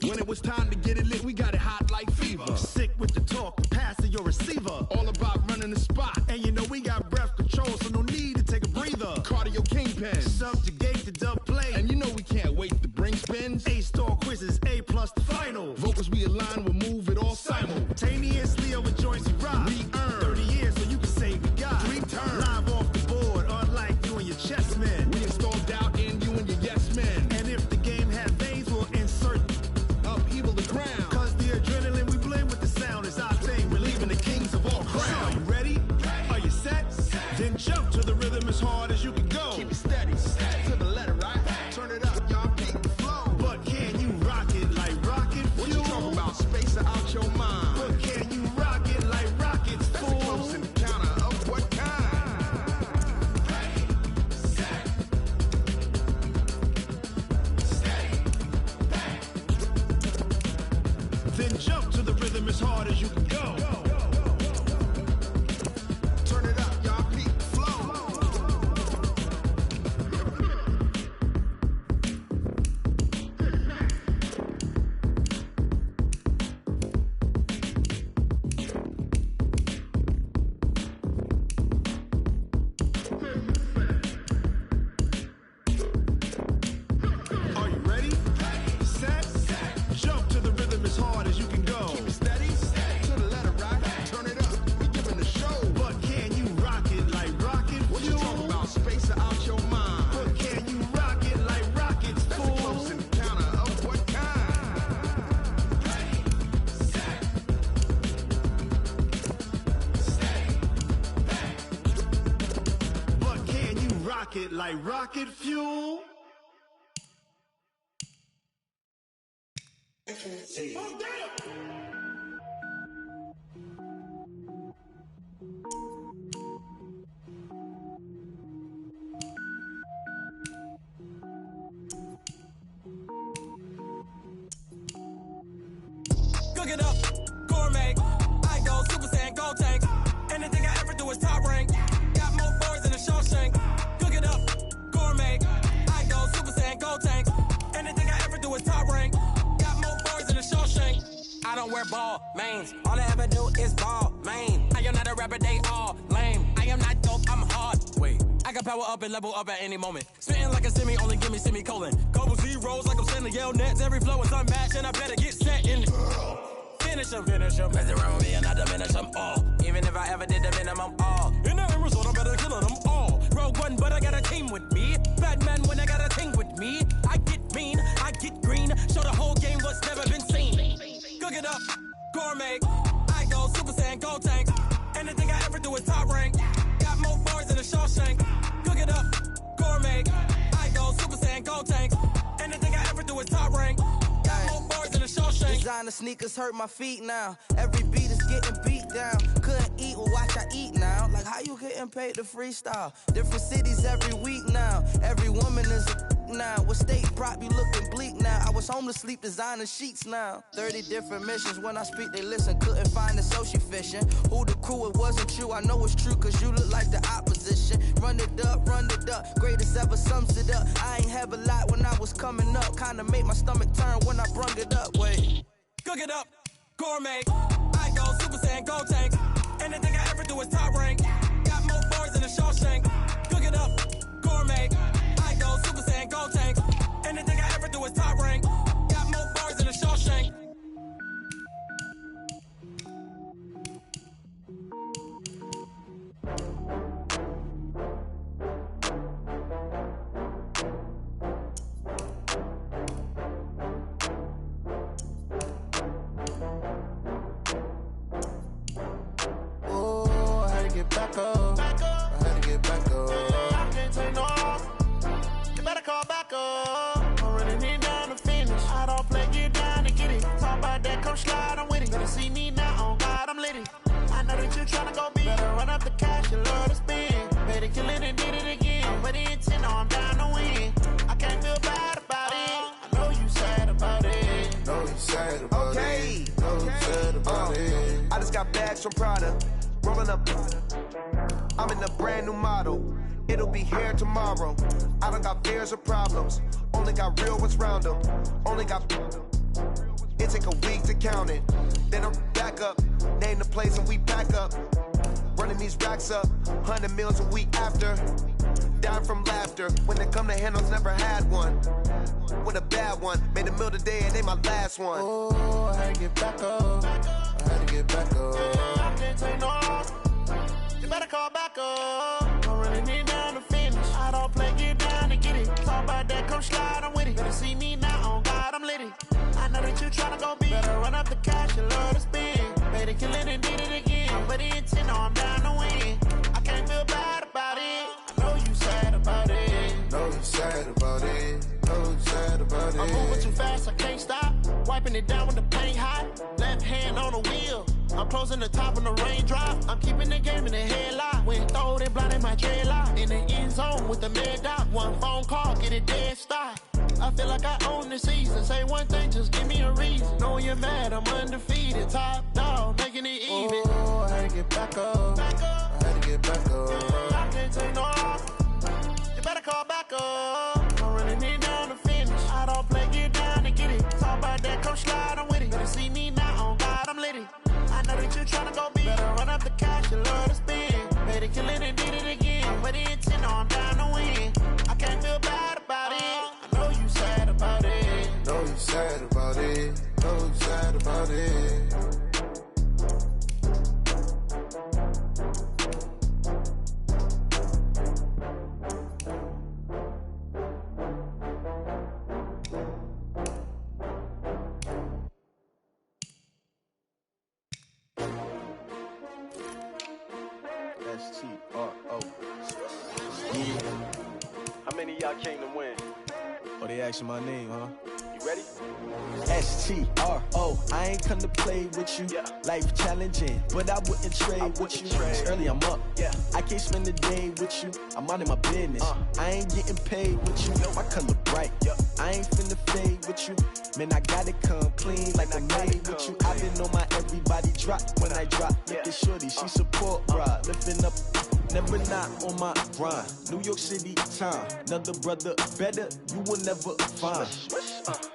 When it was time to get it lit, we got it hot like fever. Sick with the talk, passing your receiver. All about running the spot. And you know we got breath control, so no need to take a breather. Cardio kingpin. Subjugate the dub play. And you know we can't wait to bring spins. A-star quizzes, A+ the final. Vocals we align, we'll move it all simultaneously over joints we rock. We earn 30 years, so you can say we got 3 turns. Live off the board, unlike you and your chess men. We install doubt in you and your yes men. And if the game had veins, we'll insert upheaval the ground. Cause the adrenaline we blend with the sound is our thing. We're leaving the kings of all crowns. So are you ready? Are you set? Then jump to the rhythm as hard as you can go. Keep it steady. it like rocket fuel. Cook it up, gourmet. I go Super Saiyan, go tank. Anything I ever do is top rank. Got more boys than a Shawshank. Cook it up, gourmet. I go Super Saiyan, go tank. Anything I ever do is top rank. Got more boys than a Shawshank. I don't wear ball mains. All I ever do is ball main. I am not a rapper, they all lame. I am not dope, I'm hard. Wait, I can power up and level up at any moment. Spitting like a semi, only give me semicolon. Couple zeros like I'm sending yell nets. Every flow is unmatched and I better get set in. Finish them. Mess around with me and I diminish them all. Even if I ever did the minimum all. In the end result, I'm better killing them all. Rogue One, but I got a team with me. Batman when I got a team with me. I get mean, I get green. Show the whole game what's never been seen. Cook it up, gourmet. I go Super Saiyan, go tank. Anything I ever do is top rank. Got more bars than a Shawshank. Cook it up, gourmet. I go Super Saiyan, go tank. Anything I ever do is top rank. Got more bars than a Shawshank. Designer sneakers hurt my feet now. Every beat is getting beat down. Couldn't eat, well watch I eat now. Like how you getting paid to freestyle? Different cities every week now. Every woman is a now. What state prop you looking bleak now? I was home to sleep designer sheets now. 30 different missions. When I speak they listen. Couldn't find the social fishing. Who the crew, it wasn't you. I know it's true cause you look like the opposition. Run it up. Greatest ever sums it up. I ain't have a lot when I was coming up. Kinda made my stomach turn when I brung it up. Wait. Cook it up, gourmet. I go Super Saiyan, go tank. Anything I ever do is top rank. Got more bars than a Shawshank. Cook it up, gourmet. I go Super Saiyan, go tank. Anything I ever do is top rank. Got more bars than a Shawshank. Back up. I had to get back up. I can't take no off. You better call back up. I'm running it down to finish. I don't play, get down to get it. Talk about that, come slide, I'm with it. Better see me now, on God, I'm litty. I know that you tryna go big. Better run up the cash, you love to spend. Better kill it and did it again. I'm with the intent, no, I'm down to win. I can't feel bad about it. I know you sad about it. Know you sad about it. Know you sad about it. I just got bags from Prada. Rolling up, I'm in a brand new model. It'll be here tomorrow. I don't got fears or problems. Only got real ones round them. Only got. It take a week to count it. Then I'm back up. Name the place and we pack up. Running these racks up. 100 meals a week after. Dying from laughter. When they come to handles, never had one. With a bad one. Made a meal today and they my last one. Oh, I had to get back up. I had to get back up. I can't take no off. You better call back up. I'm running it down to finish. I don't play, get down to get it. Talk about that, come slide, I'm with it. Better see me now, on God, I'm litty. I know that you tryna go big. Better run up the cash, you love to spend. Better kill it and did it again. I'm with the intent, no, I'm down to win. I can't feel bad about it. I know you sad about it. Know you sad about it. Know you sad about it. I'm moving too fast, I can't stop. Wiping it down with the paint hot. Left hand on the wheel. I'm closing the top when the raindrop. I'm keeping the game in the headlock. When throw they blind in my dreadlock. In the end zone with the mad dot. One phone call, get it dead stop. I feel like I own the season. Say one thing, just give me a reason. Know you're mad, I'm undefeated. Top dog, making it even. Oh, I had to get back up. I had to get back up. I can't take no off. You better call back up. I'm running it down to finish. I don't play, get down to get it. Talk about that, come slide, I'm with it. Better see me now, on God, I'm litty. I know that you tryna go big. Better run up the cash, you love to spend. Better kill it and did it again. I'm with the intent, no, I'm down to win. I can't feel bad about it. I know you sad about it. Know you sad about it. Know you sad about it. S-T-R-O. Yeah. I came to win. Oh, they asking my name, huh? You ready? S-T-R-O, I ain't come to play with you. Life challenging, but I wouldn't trade with you. It's early, I'm up. I can't spend the day with you. I'm out of my business. I ain't getting paid with you. My color bright. I ain't finna fade with you. Man, I gotta come clean like I made with you. I been on my everybody drop when I drop. Look at shorty, she support ride. Lifting up, never not on my grind. New York City time, another brother better you will never find.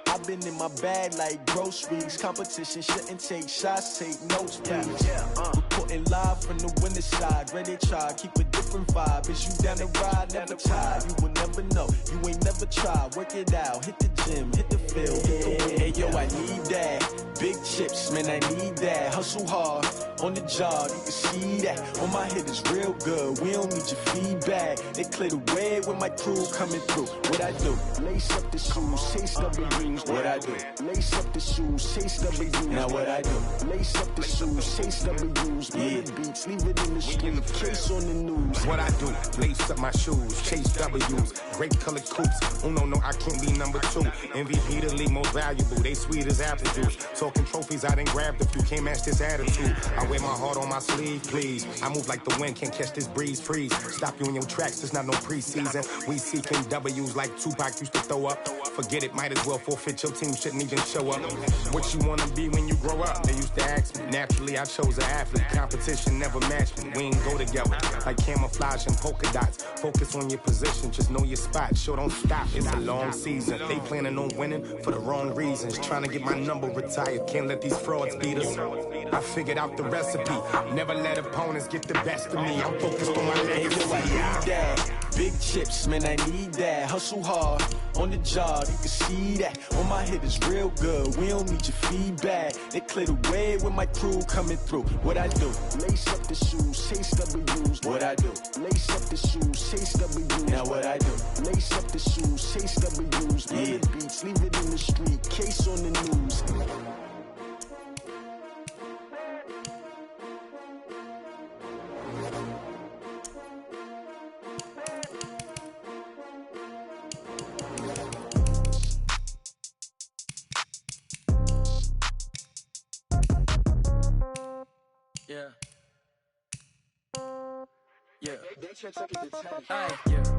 I've been in my bag like groceries. Competition shouldn't take shots, take notes, please. Reporting live from the winter side. Ready to try, keep a different vibe. Is you down the ride, never tired. You will never know, you ain't never tried. Work it out, hit the gym, hit the field, hit the wind. Hey yo, I need that. Big chips, man, I need that. Hustle hard, on the job, you can see that. On my hit is real good, we don't need your feedback. They clear the way with my crew coming through. What I do? Lace up the shoes, chase W's. What I do? Lace up the shoes, chase W's. Now what I do? Lace up the shoes, chase W's. Big beats, leave it in the street, case on the news. What I do? Lace up my shoes, chase W's. Great colored coops. Oh no, I can't be number 2. MVP the league most valuable. They sweet as apple juice. Talking trophies, I done grabbed a few. Can't match this attitude. I wear my heart on my sleeve, please. I move like the wind, can't catch this breeze. Freeze. Stop you in your tracks, there's not no preseason. We seeking W's like Tupac used to throw up. Forget it, might as well forfeit. Your team shouldn't even show up. What you wanna be when you grow up? They used to ask me. Naturally, I chose an athlete. Competition never matched me. We ain't go together like camouflage and polka dots. Focus on your position, just know your spot. Sure, don't stop. It's a long season. They planning on winning for the wrong reasons. Trying to get my number retired. Can't let these frauds beat us. I figured out the recipe. Never let opponents get the best of me. I'm focused on my legacy. I need that. Big chips, man, I need that. Hustle hard, on the job, you can see that. On my hit is real good, we don't need your feedback. They clear the way with my crew coming through. What I do? Lace up the shoes, chase W's. What I do? Lace up the shoes, chase W's. Now what I do? Lace up the shoes, chase W's. Big beats, leave it in the street, case on the news.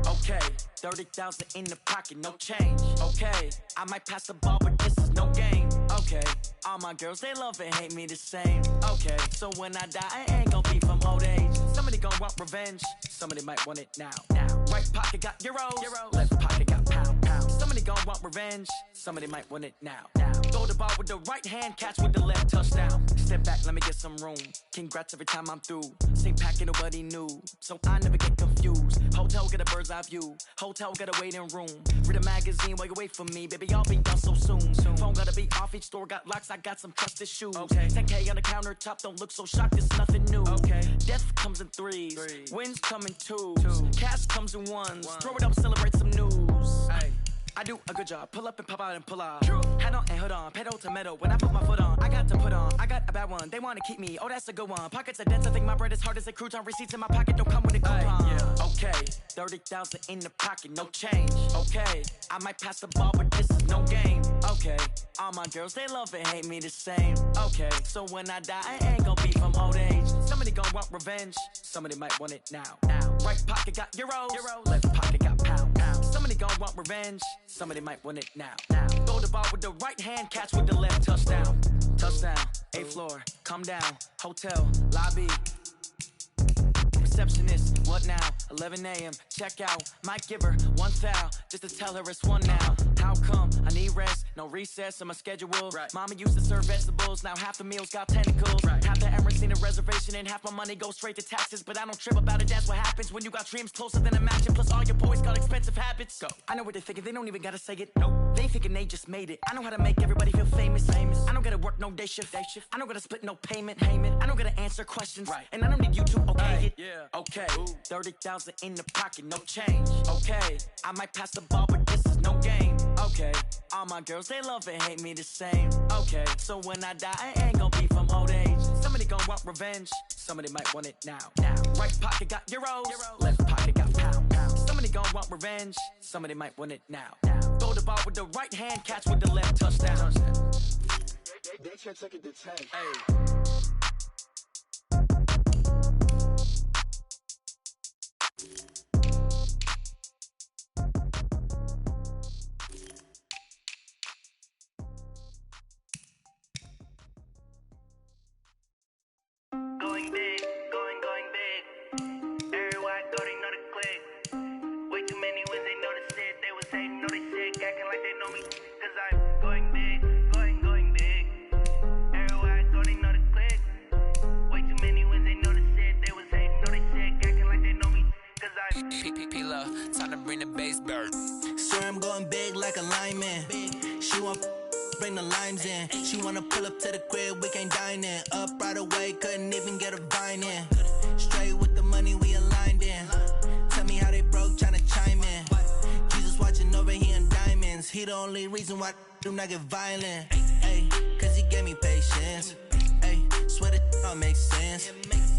Okay, 30,000 in the pocket, no change. Okay, I might pass the ball, but this is no game. Okay, all my girls, they love and hate me the same. Okay, so when I die, I ain't gon' be from old age. Somebody gon' want revenge, somebody might want it now. Right pocket got euros, left pocket got pound. Somebody gon' want revenge, somebody might want it now. Throw the ball with the right hand, catch with the left, touchdown. Step back, let me get some room. Congrats every time I'm through. Same packet, nobody knew, so I never get confused. Hotel get a bird's eye view. Hotel get a waiting room. Read a magazine while you wait for me, baby. I'll be done so soon. Phone gotta be off. Each store got locks. I got some trusted shoes. 10K on the countertop. Don't look so shocked. It's nothing new. Death comes in threes. Wins come in twos. Cash comes in ones. Throw it up, celebrate some news. I do a good job. Pull up and pop out and pull off. Hat on and hood on. Pedal to metal. When I put my foot on, I got to put on. I got a bad one. They want to keep me. Oh, that's a good one. Pockets are dense. I think my bread is hard as a crouton. Receipts in my pocket don't come with a coupon. Okay, 30,000 in the pocket, no change. Okay, I might pass the ball, but this is no game. Okay, all my girls, they love and hate me the same. Okay, so when I die, I ain't gon' be from old age. Somebody gon' want revenge. Somebody might want it now. Right pocket got euros. Left pocket got pound. Somebody gon' want revenge. Somebody might want it now. Throw the ball with the right hand, catch with the left, touchdown. Touchdown, 8th floor, come down, hotel, lobby. Receptionist, what now? 11 a.m., check out. Might give her one foul, just to tell her it's one now. How come? I need rest, no recess in my schedule. Mama used to serve vegetables, now half the meals got tentacles. Half the Emirates need a reservation and half my money goes straight to taxes. But I don't trip about it, that's what happens when you got dreams closer than a mansion. Plus all your boys got expensive habits. Go. I know what they're thinking, they don't even gotta say it. Nope. They thinking they just made it. I know how to make everybody feel famous. I don't gotta work no day shift. I don't gotta split no payment. I don't gotta answer questions. And I don't need you to okay it. Okay, 30,000 in the pocket, no change. Okay, I might pass the ball, but this is no game. Okay, all my girls, they love and hate me the same. Okay, so when I die, I ain't gon' be from old age. Somebody gon' want revenge, somebody might want it now. Right pocket got euros, left pocket got pound. Somebody gon' want revenge. Somebody might want it now. Throw the ball with the right hand, catch with the left, touchdown. They can't take it to 10. Hey. Going big, going big. Everywhere I go, they know the click. Way too many wins, they know the shit. They was hating, know they sick, acting like they know me. Cause I'm going big, going big. Everywhere I go, they know the click. Way too many wins, they know the shit. They was hating, know they sick, acting like they know me. Cause I'm P-P-P-Love, time to bring the bass bird. Swear I'm going big like a lineman. She want bring the limes in. She wanna pull up to the crib, we can't dine in. Up right away, couldn't even get a vine in. Straight with the money we aligned in. Tell me how they broke, tryna chime in. Jesus watching over here in diamonds. He the only reason why I do not get violent. Ay, cause he gave me patience. Ay, swear that all makes sense.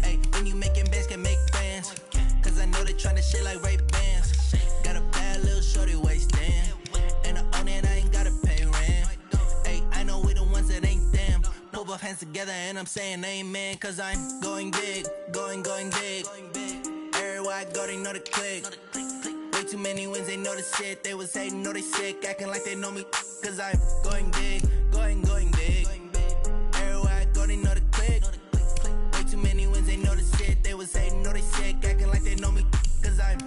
Ay, when you making bands, can make friends. Cause I know they tryna shit like Ray Bans. Got a bad little shorty wasting. And I own it, I ain't gotta pay rent. Ay, I know we the ones that ain't them. Pull both hands together and I'm saying amen. Cause I'm going big, going big. Everywhere I go, they know the click. Way too many wins, they know the shit. They was hating, know they sick, acting like they know me. Cause I'm going big, going big. Everywhere I go, they know the click. Way too many wins, they know the shit. They was hating, know they sick, acting like they know me. Cause I'm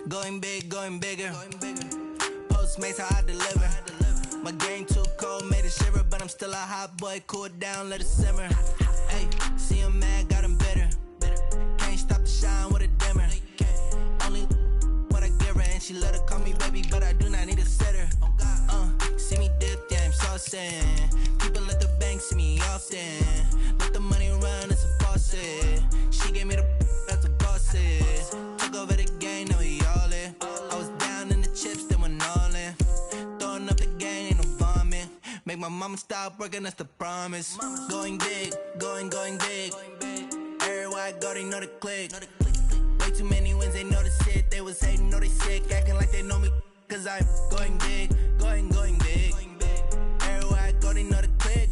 going big, going bigger. Postmates how I deliver. My game too cold, made it shiver, but I'm still a hot boy. Cool it down, let it simmer. Hey, see him mad, got him bitter. Can't stop the shine with a dimmer. Only what I give her, and she let her call me baby, but I do not need a sitter. See me dip, yeah, I'm saucing. People at the bank see me often. Let the money run, it's a faucet. She gave me the that's a boss it. Took over the game, now we all in. I was down in the chips, then went all in. Throwing up the game, ain't no vomit. Make my mama stop working, that's the promise. Going big, going big. Everywhere I go, they know the click. Way too many wins, they know the shit. They was hating, know they sick, acting like they know me. Cause I'm going big, going big. Everywhere I go, they know the click.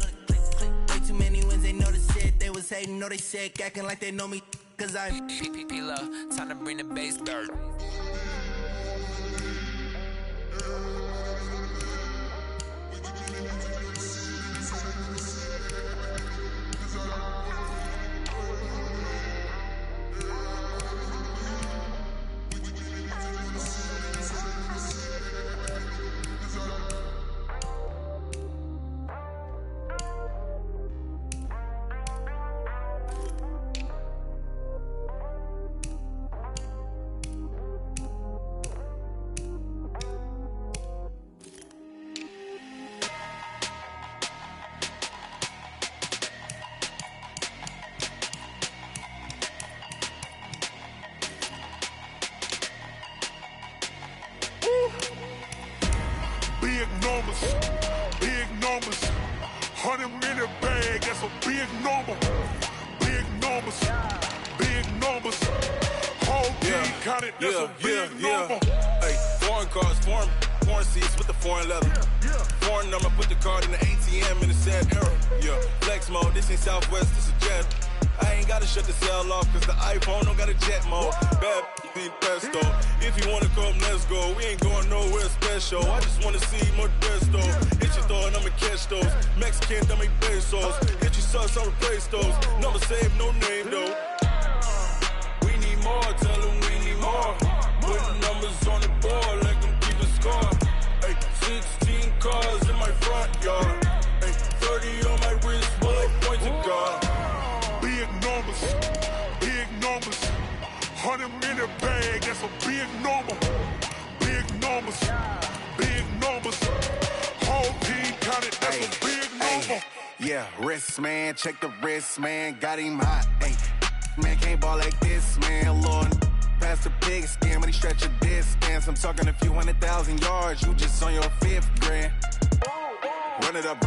Way too many wins, they know the shit. They was hating, know they sick, acting like they know me. Cause I'm P-P-P-Love, time to bring the bass bird. Big numbers, 100-minute bag, that's a big number. Big numbers, whole team counted, that's a big number. Hey, foreign cars, foreign seats with the foreign leather. Foreign number, put the card in the ATM in the sad era. Yeah, flex mode, this ain't Southwest, this is jet. I ain't gotta shut the cell off, cause the iPhone don't got a jet mode. Bad need pesto. If you wanna come, let's go. We ain't going nowhere special. I just wanna see more Modesto. Hit your thought, I'ma catch those. Mexican, I make pesos. Hit your sauce, I'll replace those. Number save, no name though. We need more, tell them we need more. Putting numbers on the board, let them keep a score. Hey, 16 cars in my front yard. Hey, 30 on my wrist, bullet points of God. Big numbers, 100-minute bag, that's a big number. Big numbers, whole team counted, that's a big number. Yeah, wrist man, check the wrist man, got him hot. Ay, man can't ball like this, man. Lord, past the pig skin when he stretch a distance. I'm talking a few 100,000 yards, you just on your 5th grand. Run it up,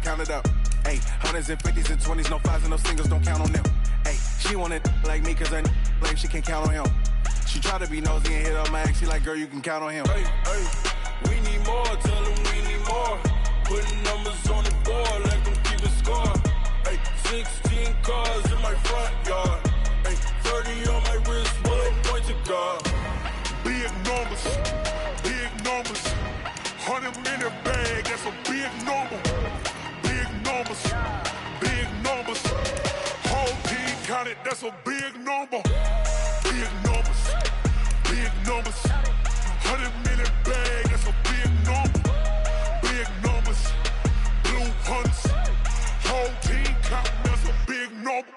count it up. Ay, hundreds and 50s and 20s, no 5s and no singles, don't count on them. Ay, She wanted like me cause her lame, she can't count on him. She try to be nosy and hit up my ex. She like, girl, you can count on him. Hey, we need more, tell them we need more. Putting numbers on the board, let them keep a score. Hey, 16 cars in my front yard. Hey, 30 on my wrist, will point to God. Big numbers, 100 minute bag, that's a big number. Big numbers, whole team counted, that's a big number. Big numbers, 100 minute bag, that's a big number. Big numbers, blue hunts, whole team counting, that's a big number.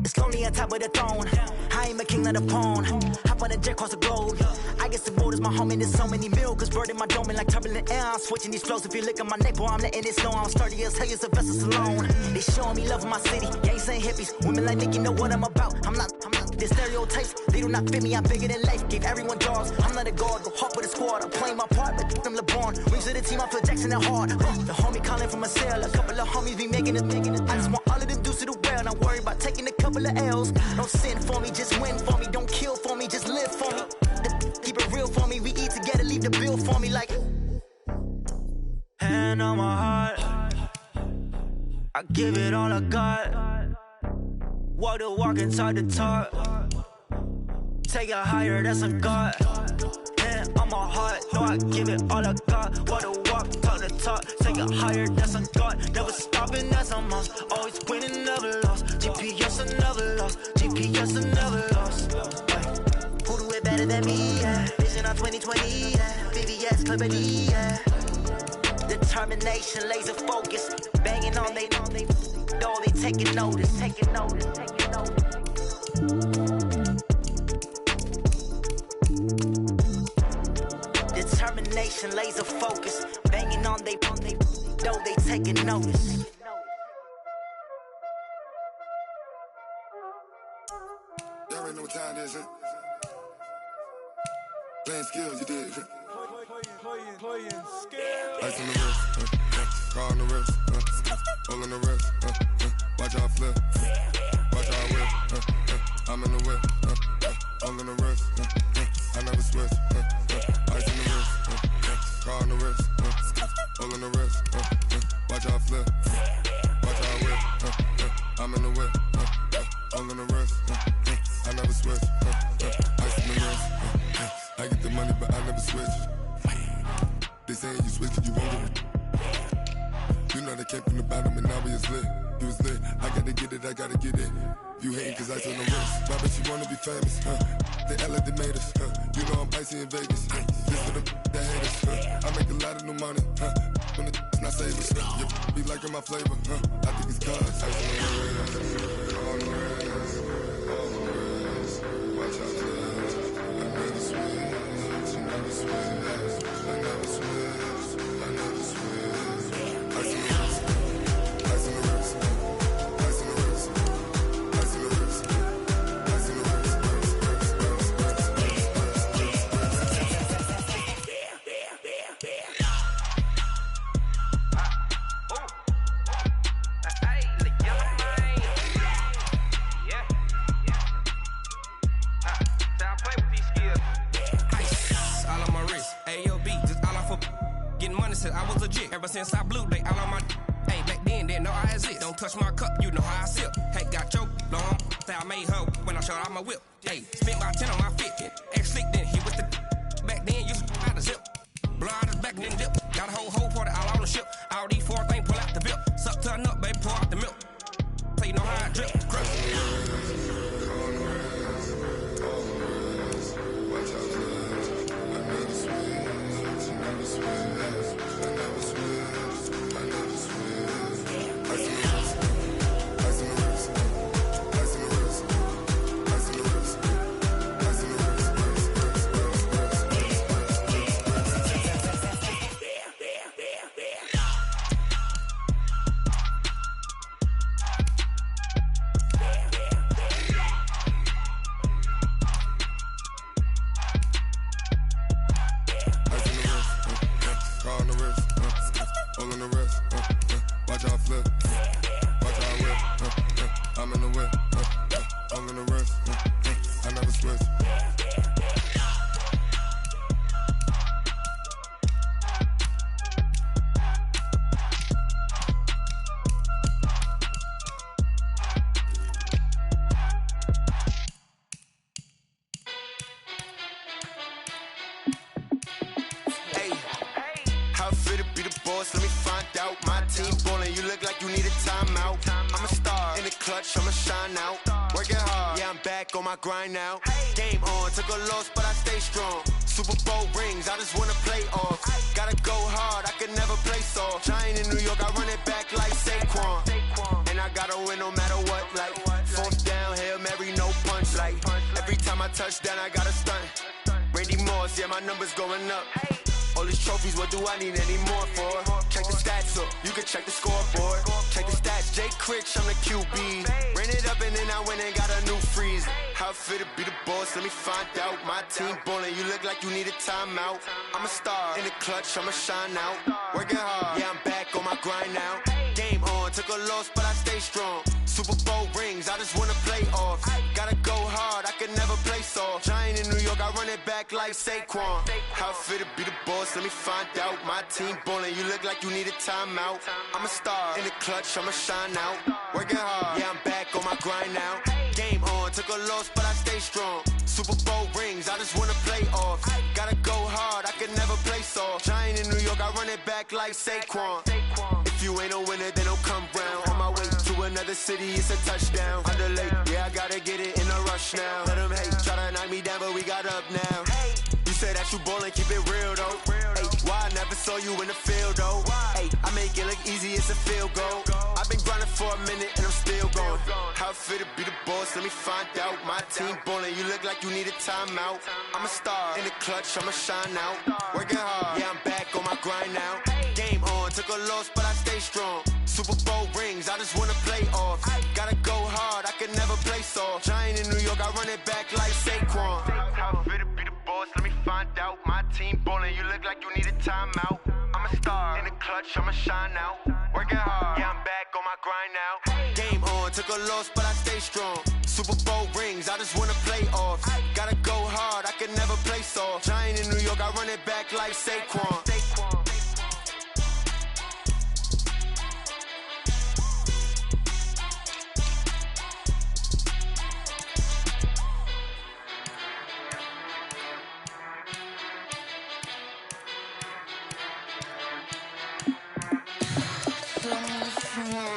It's lonely on top of the throne. I ain't a king of the pawn. Hop on a jet across the globe. I guess the world is my home and there's so many miracles burning my dome like turbulent air. I'm switching these flows. If you look at my neck, boy, I'm letting it snow. I'm sturdy as hell, as a vessel alone. They showing me love in my city. Gangs ain't hippies. Women like Nicky know what I'm about. I'm not the stereotypes. They do not fit me. I'm bigger than life. Gave everyone jaws. I'm not a guard. Go hop with a squad. I'm playing my part, but them LeBron. Rings to the team. I feel Jackson and hard. The homie calling from a cell. A couple of homies be making it. I just want all of them dudes to the well. Not worry about taking a couple of L's. Don't sin for me, just win for me. Don't kill for me, just live for me. Keep it real for me. We eat together, leave the bill for me like. Hand on my heart, I give it all I got. Walk the walk inside the talk. Take it higher, that's a God. Hand on my heart, no, I give it all I got. Walk the walk, talk the talk. Take it higher, that's a God. Never stopping, that's a must. Always winning, never lost. GPS, I never lost. GPS, I never lost. Who do it better than me? Yeah. Vision on 2020. Yeah. VVS, Clippity. Yeah. Determination, laser focus. Banging on they know they taking notice. Determination, laser focus. Banging on they know they taking notice. Y'all already know what time it is, huh? Playing skills, you did. Playing skills. Ice on the wrist, car on the wrist, all on the wrist, watch out flip, watch out whip, I'm in the whip, all on the wrist, I never switch, ice on the wrist, car on the wrist, all on the wrist, watch out flip, watch out whip, I'm in the whip, all on the wrist, I never switch, ice on the wrist, I get the money but I never switch. They saying you switch and you won't get it. You know they came from the bottom and now we is lit. You was lit, I gotta get it, I gotta get it. You hating cause ice on the wrist. Why bet you wanna be famous, They act like they made us, You know I'm icy in Vegas, This for the that hate us, I make a lot of new money, When it's not savers, You be liking my flavor, I think it's cause ice on the wrist, on the wrist, on the wrist. Watch out, I never switch, I never switch. I never switch, I never switch. Ice in the wrist, ice in the wrist, ice in the wrist, ice in the wrist, ice in the wrist, I was legit. Ever since I blew, they all on my. Hey, back then, didn't know I exist. Don't touch my cup, you know how I sip. Hey, got choked, long. Say I made her when I showed out my whip. Hey, spent my 10 on my fit. Ex-slick, then he was the. Back then, used to out the zip. Blow out his back, then dip. Got a whole party all on the ship. All these four things pull out the bip. Suck to a nut, baby, pour out the milk. So you know how I drip. Crush. I'm in the whip, all in the wrist, I never switch. Let me find out. My team ballin', you look like you need a timeout. I'm a star in the clutch, I'ma shine out. Working hard, yeah, I'm back on my grind now. Game on, took a loss, but I stay strong. Super Bowl rings, I just wanna play off. Gotta go hard, I could never play soft. Giant in New York, I run it back like Saquon. And I gotta win no matter what, like fourth down, Hail Mary, no punch. Like every time I touch down, I gotta stunt. Randy Moss, yeah, my numbers going up. All these trophies, what do I need any more for? Check the stats up, you can check the scoreboard. Check the stats, Jake Critch, I'm the QB. Ran it up and then I went and got a new freeze. How it fit to be the boss, let me find out. My team ballin', you look like you need a timeout. I'm a star in the clutch, I'ma shine out. Working hard, yeah, I'm back on my grind now. Game on, took a loss, but I stay strong. Super Bowl rings, I just wanna play off. Gotta go hard, I could never play soft. Giant in New York, I run it back like Saquon. How it fit to be the boss, let me find out. My team ballin', you look like you need a timeout. I'm a star in the clutch, I'ma shine out. Working hard, yeah, I'm back on my grind now. Game on, took a loss, but I stay strong. Super Bowl rings, I just wanna play off. Gotta go hard, I could never play soft. Giant in New York, I run it back like Saquon. If you ain't a winner, then don't come round. On my way to another city, it's a touchdown. Underlay, yeah, I gotta get it in a rush now. Let them hate, try to knock me down, but we got up now. You say that you ballin', keep it real though. Hey, why I never saw you in the field though? Hey, I make it look easy, it's a field goal. I've been grinding for a minute and I'm still going. How it fit to be the boss, let me find out. My team ballin', you look like you need a timeout. I'm a star in the clutch, I'ma shine out. Working hard, yeah, I'm back on my grind now. Game on, took a loss, but I stay strong. Super Bowl rings, I just wanna play off. Gotta go hard, I could never play soft. Giant in New York, I run it back like Saquon. How it fit to be the boss, let me find out. My team ballin', you look like you need a timeout. I'm a star in the clutch, I'ma shine out. Working hard, yeah, I'm back on my grind now. Game on, took a loss, but I stay strong. Super Bowl rings, I just wanna play off. Gotta go hard, I could never play soft. Giant in New York, I run it back like Saquon.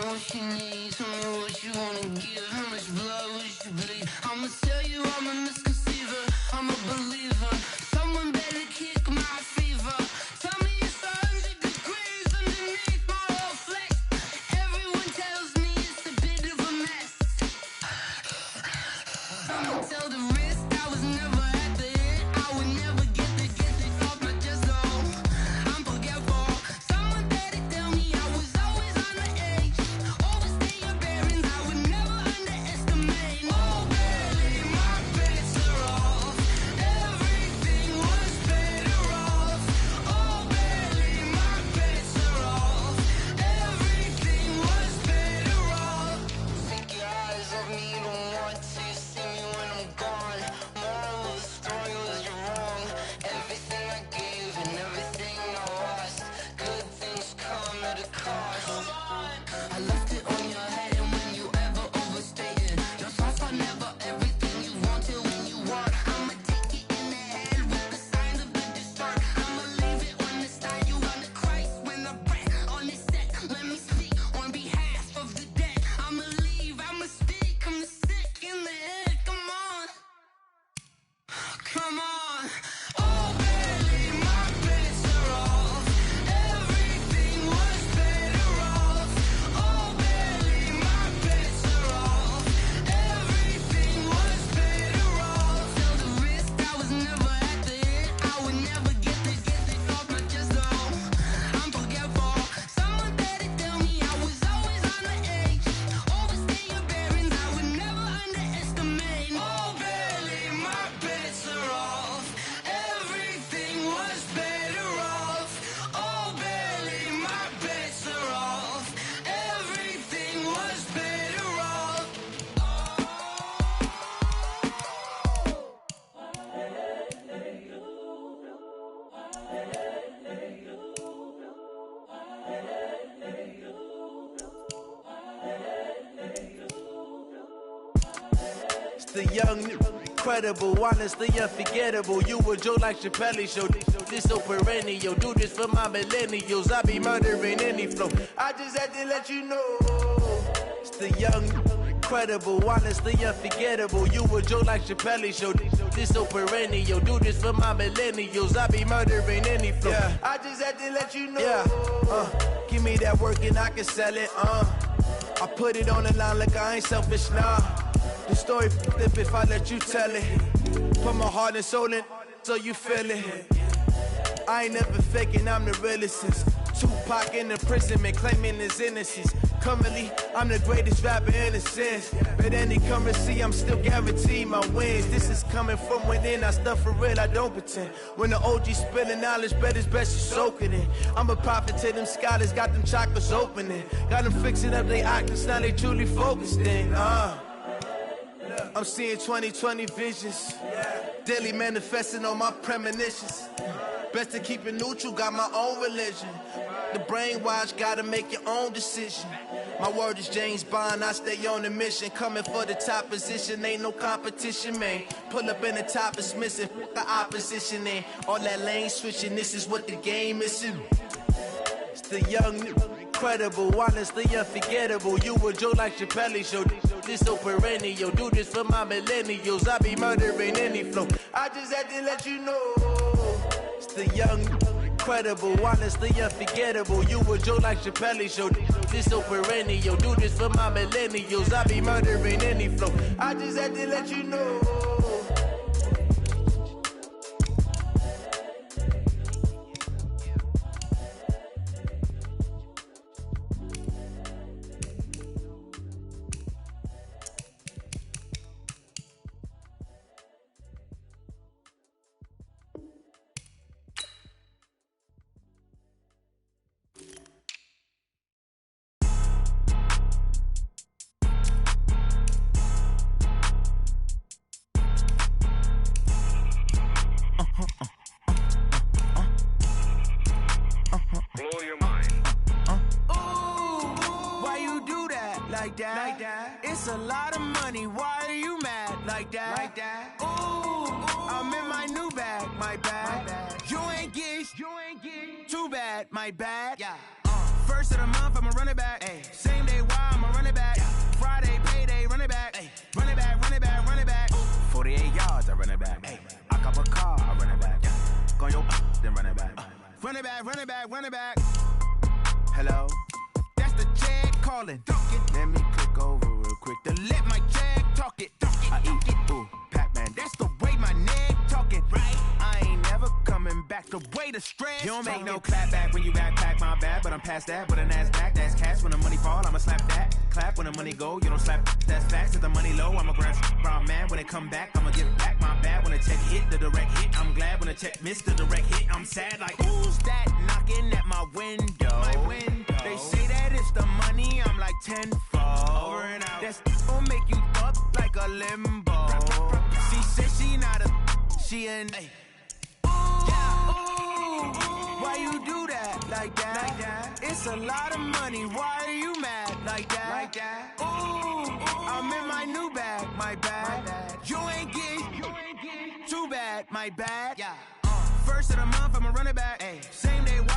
What you need, tell me what you wanna give. How much blood would you bleed? I'ma tell you I'm a misconceiver, I'm a believer. Someone better kick my fever. Tell me it's 100 degrees underneath my whole flex. Everyone tells me it's a bit of a mess. I'ma tell the risk I was never at the end. I would never get it off my chest, though. I'm forgetful. Someone better tell me I was always on the edge. Overstay your bearings, I would never underestimate. Oh, barely, my bets are off. Everything was better off. Oh, barely, my bets are off. Everything was better off. Take your eyes off me, don't want to see me when I'm gone. The young, incredible, honestly unforgettable. You a joke like Chappelle Show. This so perennial. Do this for my millennials. I be murdering any flow. I just had to let you know. It's the young, incredible, honestly unforgettable. You a joke like Chappelle Show. This so perennial. Do this for my millennials. I be murdering any flow. Yeah. I just had to let you know. Yeah. Give me that work and I can sell it. I put it on the line like I ain't selfish, nah. The story flip if I let you tell it. Put my heart and soul in so you feel it. I ain't never faking, I'm the realest since Tupac in imprisonment, claiming his innocence. Currently, I'm the greatest rapper in a sense. But any currency, I'm still guaranteed my wins. This is coming from within, I stuff for real, I don't pretend. When the OG spilling knowledge, bet it's best you soak it in. I'm a prophet to them scholars, got them chakras opening. Got them fixing up their octaves, now they truly focused in. I'm seeing 2020 visions. Daily manifesting on my premonitions. Best to keep it neutral, got my own religion. The brainwash, gotta make your own decision. My word is James Bond, I stay on a mission. Coming for the top position, ain't no competition, man. Pull up in the top is missing, the opposition ain't. All that lane switching, this is what the game is. It's the young, incredible, honestly unforgettable. You a joke like Chappelle Show. This so perennial. Do this for my millennials. I be murdering any flow. I just had to let you know. It's the young, incredible, honestly unforgettable. You a joke like Chappelle Show. This so perennial. Do this for my millennials. I be murdering any flow. I just had to let you know. Blow your mind. Why you do that? Like that? It's a lot of money. Why are you mad? Like that? Ooh, I'm in my new bag. My bad. You ain't get. Too bad. My bad. Yeah. First of the month, I'ma run it back. Ay. Same day, why I'ma run it back. Yeah. Friday, payday, run it back. Ay. Run it back. 48 yards, I run it back. Ay. I cop a car, I run it back. Yeah. Go your then run it back. Run it back. Hello? That's the Jag calling. Let me click over real quick to let my Jag talk it. I eat it, ooh, Pac-Man. That's the way my neck talking. Right? I ain't never coming back the way the stress. You don't make no clap back when you backpack, my bad. But I'm past that with a NASDAQ. That's cash when the money fall, I'ma slap that. Clap when the money go, you don't slap. That's facts. If the money low, I'ma grab brown man. When it come back, I'ma give back my bad. When the check hit, the direct hit. I'm glad when the check missed the direct hit. I'm sad like, who's that knocking at my window? They say that it's the money, I'm like tenfold. Over and out. That's gon' make you up like a limbo. She said she not a, she an. Why you do that? Like that? It's a lot of money. Why are you mad? Like that? Ooh, I'm in my new bag. My bad. You ain't get. Too bad. My bad. Yeah. First of the month, I'ma run it back. Ay. Same day, why